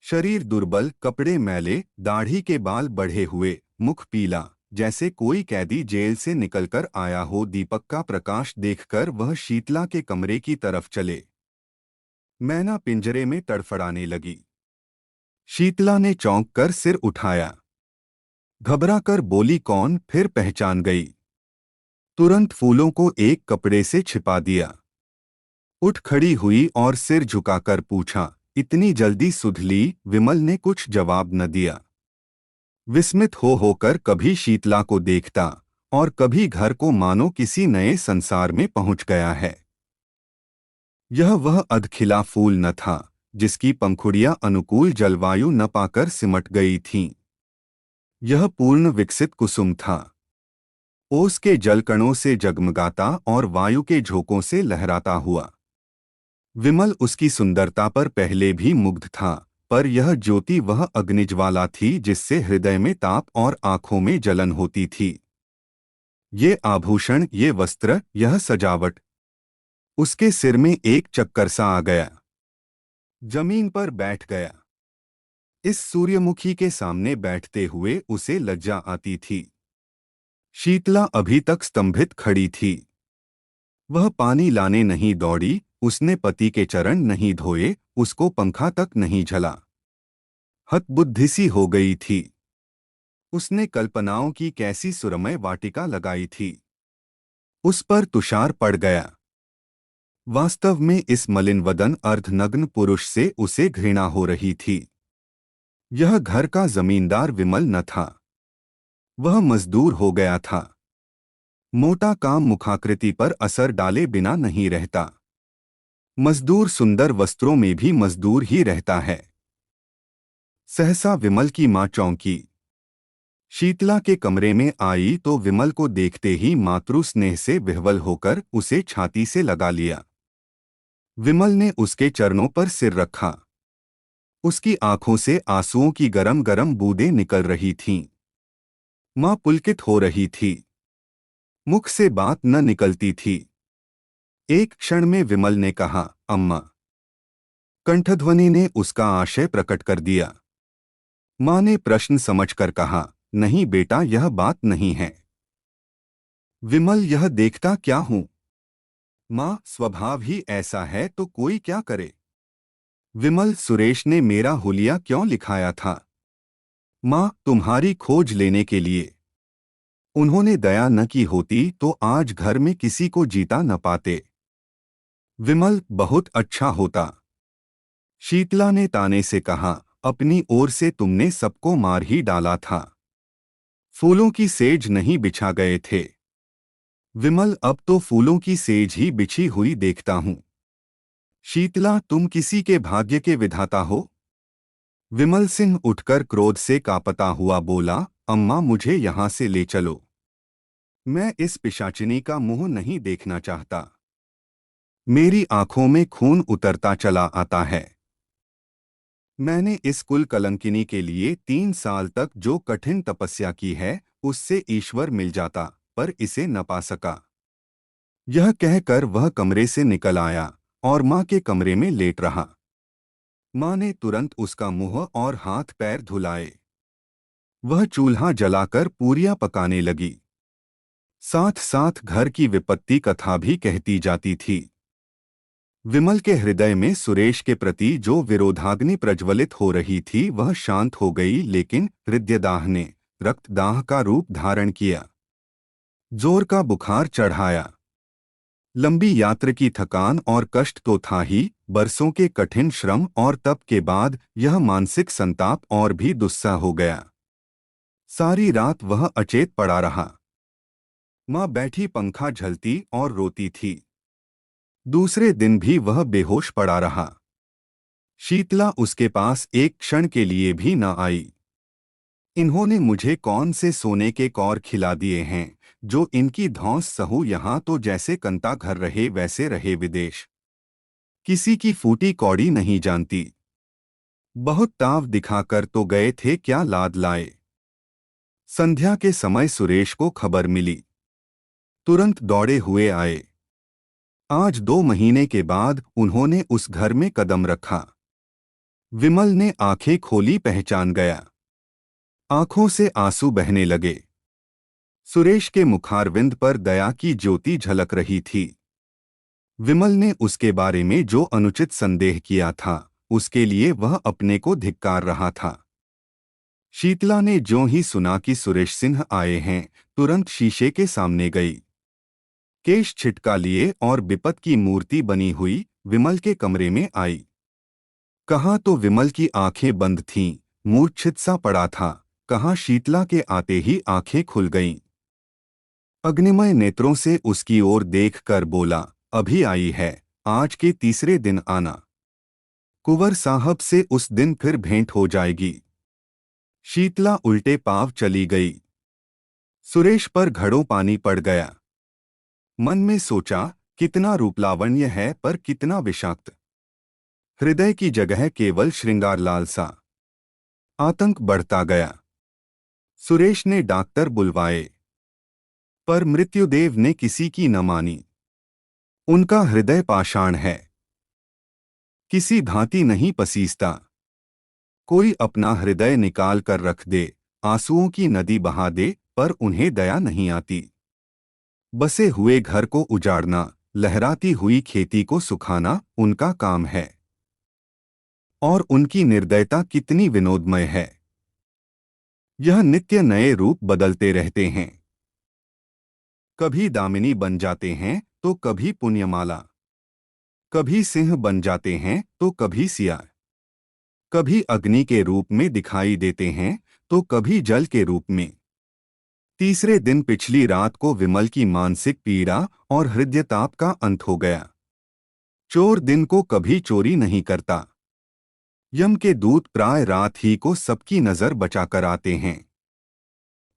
Speaker 1: शरीर दुर्बल, कपड़े मैले, दाढ़ी के बाल बढ़े हुए, मुख पीला, जैसे कोई कैदी जेल से निकलकर आया हो। दीपक का प्रकाश देखकर वह शीतला के कमरे की तरफ चले। मैना पिंजरे में तड़फड़ाने लगी। शीतला ने चौंक कर सिर उठाया। घबरा कर बोली, कौन? फिर पहचान गई। तुरंत फूलों को एक कपड़े से छिपा दिया। उठ खड़ी हुई और सिर झुकाकर पूछा, इतनी जल्दी सुध ली? विमल ने कुछ जवाब न दिया। विस्मित होकर कभी शीतला को देखता और कभी घर को मानो किसी नए संसार में पहुंच गया है। यह वह अधखिला फूल न था जिसकी पंखुड़ियां अनुकूल जलवायु न पाकर सिमट गई थीं। यह पूर्ण विकसित कुसुम था, ओस के जलकणों से जगमगाता और वायु के झोंकों से लहराता हुआ। विमल उसकी सुंदरता पर पहले भी मुग्ध था, पर यह ज्योति वह अग्निज्वाला थी जिससे हृदय में ताप और आंखों में जलन होती थी। ये आभूषण, ये वस्त्र, यह सजावट। उसके सिर में एक चक्कर सा आ गया। जमीन पर बैठ गया। इस सूर्यमुखी के सामने बैठते हुए उसे लज्जा आती थी। शीतला अभी तक स्तंभित खड़ी थी। वह पानी लाने नहीं दौड़ी, उसने पति के चरण नहीं धोए, उसको पंखा तक नहीं झला। हतबुद्धिसी हो गई थी। उसने कल्पनाओं की कैसी सुरमय वाटिका लगाई थी। उस पर तुषार पड़ गया। वास्तव में इस मलिन वदन अर्धनग्न पुरुष से उसे घृणा हो रही थी। यह घर का जमींदार विमल न था, वह मजदूर हो गया था। मोटा काम मुखाकृति पर असर डाले बिना नहीं रहता। मजदूर सुंदर वस्त्रों में भी मजदूर ही रहता है। सहसा विमल की मां चौंकी। शीतला के कमरे में आई तो विमल को देखते ही मातृ स्नेह से विह्वल होकर उसे छाती से लगा लिया। विमल ने उसके चरणों पर सिर रखा। उसकी आंखों से आंसुओं की गरम गरम बूंदें निकल रही थीं। मां पुलकित हो रही थी। मुख से बात न निकलती थी। एक क्षण में विमल ने कहा, अम्मा। कंठध्वनि ने उसका आशय प्रकट कर दिया। मां ने प्रश्न समझकर कहा, नहीं बेटा, यह बात नहीं है। विमल, यह देखता क्या हूं? मां, स्वभाव ही ऐसा है तो कोई क्या करे। विमल, सुरेश ने मेरा हुलिया क्यों लिखाया था? मां, तुम्हारी खोज लेने के लिए। उन्होंने दया न की होती तो आज घर में किसी को जीता न पाते। विमल, बहुत अच्छा होता। शीतला ने ताने से कहा, अपनी ओर से तुमने सबको मार ही डाला था। फूलों की सेज नहीं बिछा गए थे। विमल, अब तो फूलों की सेज ही बिछी हुई देखता हूं। शीतला, तुम किसी के भाग्य के विधाता हो। विमल सिंह उठकर क्रोध से कांपता हुआ बोला, अम्मा, मुझे यहां से ले चलो। मैं इस पिशाचिनी का मुंह नहीं देखना चाहता। मेरी आंखों में खून उतरता चला आता है। मैंने इस कुल कलंकिनी के लिए 3 साल तक जो कठिन तपस्या की है, उससे ईश्वर मिल जाता, पर इसे न पा सका। यह कहकर वह कमरे से निकल आया और मां के कमरे में लेट रहा। मां ने तुरंत उसका मुंह और हाथ पैर धुलाए। वह चूल्हा जलाकर पूरियां पकाने लगी। साथ साथ घर की विपत्ति कथा भी कहती जाती थी। विमल के हृदय में सुरेश के प्रति जो विरोधाग्नि प्रज्वलित हो रही थी वह शांत हो गई, लेकिन हृदयदाह ने रक्तदाह का रूप धारण किया। जोर का बुखार चढ़ाया। लंबी यात्रा की थकान और कष्ट तो था ही, बरसों के कठिन श्रम और तप के बाद यह मानसिक संताप और भी दुस्सह हो गया। सारी रात वह अचेत पड़ा रहा। मां बैठी पंखा झलती और रोती थी। दूसरे दिन भी वह बेहोश पड़ा रहा। शीतला उसके पास एक क्षण के लिए भी न आई। इन्होंने मुझे कौन से सोने के कौर खिला दिए हैं जो इनकी धौंस सहूं। यहां तो जैसे कंता घर रहे वैसे रहे विदेश। किसी की फूटी कौड़ी नहीं जानती। बहुत ताव दिखाकर तो गए थे, क्या लाद लाए। संध्या के समय सुरेश को खबर मिली। तुरंत दौड़े हुए आए। आज 2 महीने के बाद उन्होंने उस घर में कदम रखा। विमल ने आंखें खोली, पहचान गया। आंखों से आंसू बहने लगे। सुरेश के मुखारविंद पर दया की ज्योति झलक रही थी। विमल ने उसके बारे में जो अनुचित संदेह किया था, उसके लिए वह अपने को धिक्कार रहा था। शीतला ने ज्यों ही सुना कि सुरेश सिंह आए हैं, तुरंत शीशे के सामने गई। केश छिटका लिए और विपत की मूर्ति बनी हुई विमल के कमरे में आई। कहाँ तो विमल की आंखें बंद थीं, मूर्छित सा पड़ा था, कहाँ शीतला के आते ही आंखें खुल गईं। अग्निमय नेत्रों से उसकी ओर देखकर बोला, अभी आई है, आज के तीसरे दिन आना। कुंवर साहब से उस दिन फिर भेंट हो जाएगी। शीतला उल्टे पांव चली गई। सुरेश पर घड़ों पानी पड़ गया। मन में सोचा, कितना रूपलावण्य है पर कितना विषाक्त। हृदय की जगह केवल श्रृंगार लालसा। आतंक बढ़ता गया। सुरेश ने डॉक्टर बुलवाए, पर मृत्युदेव ने किसी की न मानी। उनका हृदय पाषाण है, किसी भांति नहीं पसीजता। कोई अपना हृदय निकाल कर रख दे, आंसुओं की नदी बहा दे, पर उन्हें दया नहीं आती। बसे हुए घर को उजाड़ना, लहराती हुई खेती को सुखाना उनका काम है। और उनकी निर्दयता कितनी विनोदमय है। यह नित्य नए रूप बदलते रहते हैं। कभी दामिनी बन जाते हैं तो कभी पुण्यमाला, कभी सिंह बन जाते हैं तो कभी सियार, कभी अग्नि के रूप में दिखाई देते हैं तो कभी जल के रूप में। तीसरे दिन पिछली रात को विमल की मानसिक पीड़ा और हृदयताप का अंत हो गया। चोर दिन को कभी चोरी नहीं करता। यम के दूत प्राय रात ही को सबकी नजर बचाकर आते हैं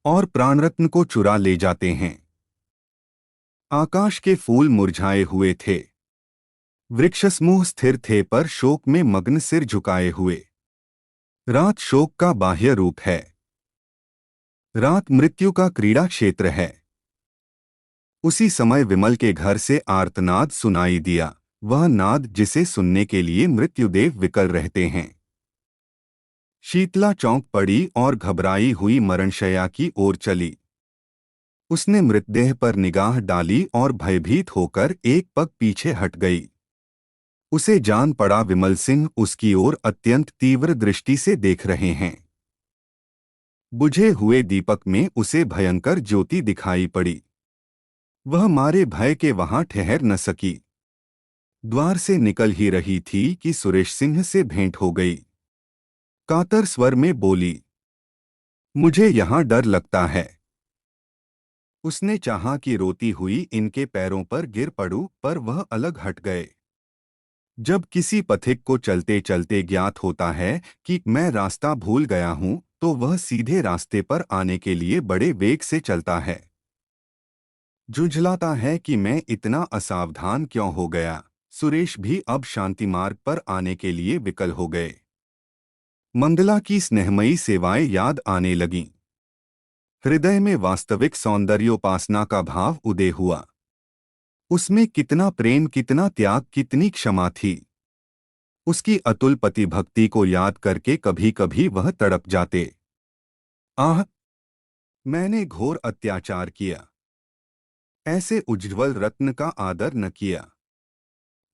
Speaker 1: और प्राणरत्न को चुरा ले जाते हैं। आकाश के फूल मुरझाए हुए थे। वृक्षसमूह स्थिर थे पर शोक में मग्न सिर झुकाए हुए। रात शोक का बाह्य रूप है। रात मृत्यु का क्रीड़ा क्षेत्र है। उसी समय विमल के घर से आर्तनाद सुनाई दिया, वह नाद जिसे सुनने के लिए मृत्युदेव विकल रहते हैं। शीतला चौंक पड़ी और घबराई हुई मरणशैया की ओर चली। उसने मृतदेह पर निगाह डाली और भयभीत होकर एक पग पीछे हट गई। उसे जान पड़ा विमल सिंह उसकी ओर अत्यंत तीव्र दृष्टि से देख रहे हैं। बुझे हुए दीपक में उसे भयंकर ज्योति दिखाई पड़ी। वह मारे भय के वहां ठहर न सकी। द्वार से निकल ही रही थी कि सुरेश सिंह से भेंट हो गई। कातर स्वर में बोली, मुझे यहां डर लगता है। उसने चाहा कि रोती हुई इनके पैरों पर गिर पड़ूं, पर वह अलग हट गए। जब किसी पथिक को चलते चलते ज्ञात होता है कि मैं रास्ता भूल गया हूं, तो वह सीधे रास्ते पर आने के लिए बड़े वेग से चलता है। झुंझलाता है कि मैं इतना असावधान क्यों हो गया। सुरेश भी अब शांति मार्ग पर आने के लिए विकल हो गए। मंगला की स्नेहमयी सेवाएं याद आने लगीं। हृदय में वास्तविक सौंदर्योपासना का भाव उदय हुआ। उसमें कितना प्रेम, कितना त्याग, कितनी क्षमा थी। उसकी अतुल पति भक्ति को याद करके कभी कभी वह तड़प जाते। आह, मैंने घोर अत्याचार किया। ऐसे उज्ज्वल रत्न का आदर न किया।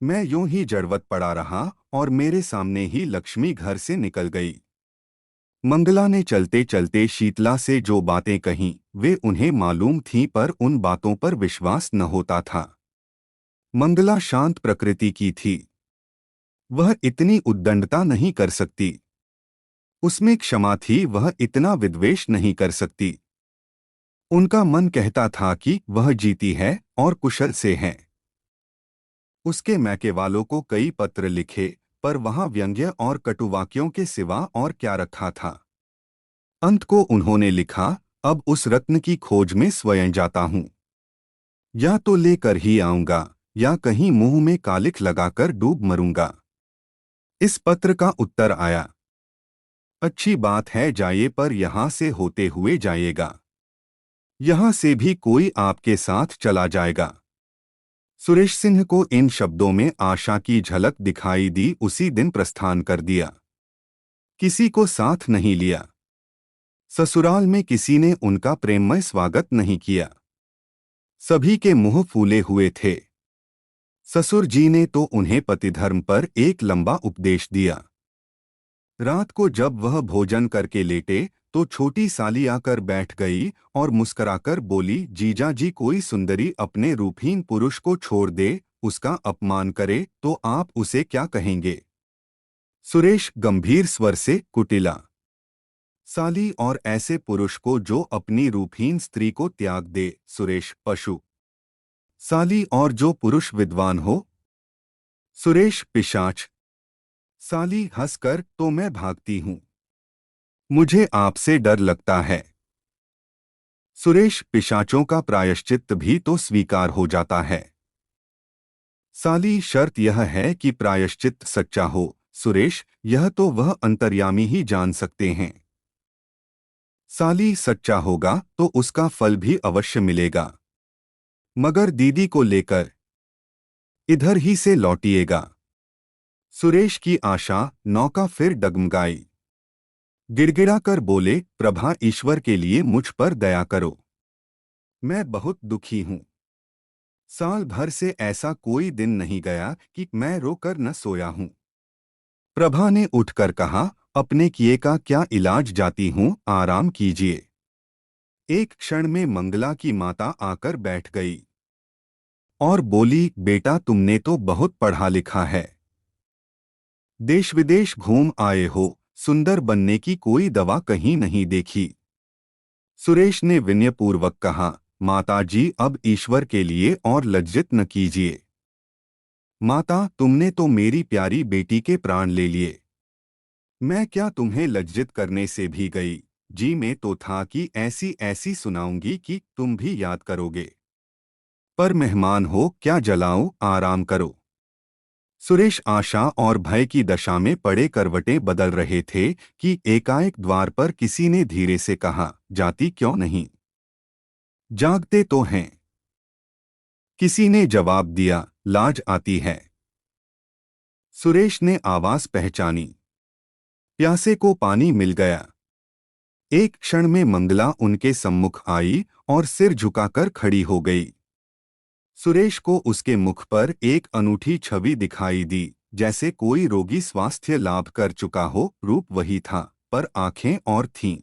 Speaker 1: मैं यूं ही जड़वत पड़ा रहा और मेरे सामने ही लक्ष्मी घर से निकल गई। मंगला ने चलते चलते शीतला से जो बातें कहीं, वे उन्हें मालूम थीं, पर उन बातों पर विश्वास न होता था। मंगला शांत प्रकृति की थी। वह इतनी उद्दंडता नहीं कर सकती। उसमें क्षमा थी, वह इतना विद्वेष नहीं कर सकती। उनका मन कहता था कि वह जीती है और कुशल से है। उसके मैके वालों को कई पत्र लिखे, पर वहां व्यंग्य और कटुवाक्यों के सिवा और क्या रखा था। अंत को उन्होंने लिखा, अब उस रत्न की खोज में स्वयं जाता हूं। या तो लेकर ही आऊंगा या कहीं मुंह में कालिख लगाकर डूब मरूंगा। इस पत्र का उत्तर आया, अच्छी बात है, जाइए, पर यहां से होते हुए जाइएगा। यहां से भी कोई आपके साथ चला जाएगा। सुरेश सिंह को इन शब्दों में आशा की झलक दिखाई दी। उसी दिन प्रस्थान कर दिया। किसी को साथ नहीं लिया। ससुराल में किसी ने उनका प्रेममय स्वागत नहीं किया। सभी के मुंह फूले हुए थे। ससुर जी ने तो उन्हें पतिधर्म पर एक लंबा उपदेश दिया। रात को जब वह भोजन करके लेटे तो छोटी साली आकर बैठ गई और मुस्कराकर बोली, जीजा जी, कोई सुंदरी अपने रूपहीन पुरुष को छोड़ दे, उसका अपमान करे तो आप उसे क्या कहेंगे? सुरेश गंभीर स्वर से कुटिला। साली, और ऐसे पुरुष को जो अपनी रूपहीन स्त्री को त्याग दे? सुरेश, पशु। साली, और जो पुरुष विद्वान हो? सुरेश, पिशाच। साली हंसकर, तो मैं भागती हूं, मुझे आपसे डर लगता है। सुरेश, पिशाचों का प्रायश्चित्त भी तो स्वीकार हो जाता है। साली, शर्त यह है कि प्रायश्चित्त सच्चा हो। सुरेश, यह तो वह अंतर्यामी ही जान सकते हैं। साली, सच्चा होगा तो उसका फल भी अवश्य मिलेगा, मगर दीदी को लेकर इधर ही से लौटिएगा। सुरेश की आशा नौका फिर डगमगाई। गिड़गिड़ाकर बोले, प्रभा, ईश्वर के लिए मुझ पर दया करो, मैं बहुत दुखी हूं। साल भर से ऐसा कोई दिन नहीं गया कि मैं रोकर न सोया हूं। प्रभा ने उठकर कहा, अपने किए का क्या इलाज, जाती हूं, आराम कीजिए। एक क्षण में मंगला की माता आकर बैठ गई और बोली, बेटा, तुमने तो बहुत पढ़ा लिखा है, देश विदेश घूम आए हो, सुंदर बनने की कोई दवा कहीं नहीं देखी। सुरेश ने विनयपूर्वक कहा, माताजी, अब ईश्वर के लिए और लज्जित न कीजिए। माता, तुमने तो मेरी प्यारी बेटी के प्राण ले लिए, मैं क्या तुम्हें लज्जित करने से भी गई? जी में तो था कि ऐसी ऐसी सुनाऊंगी कि तुम भी याद करोगे, पर मेहमान हो, क्या जलाऊं, आराम करो। सुरेश आशा और भय की दशा में पड़े करवटें बदल रहे थे कि एकाएक द्वार पर किसी ने धीरे से कहा, जाती क्यों नहीं? जागते तो हैं। किसी ने जवाब दिया, लाज आती है। सुरेश ने आवाज पहचानी। प्यासे को पानी मिल गया। एक क्षण में मंगला उनके सम्मुख आई और सिर झुकाकर खड़ी हो गई। सुरेश को उसके मुख पर एक अनूठी छवि दिखाई दी, जैसे कोई रोगी स्वास्थ्य लाभ कर चुका हो। रूप वही था, पर आंखें और थीं।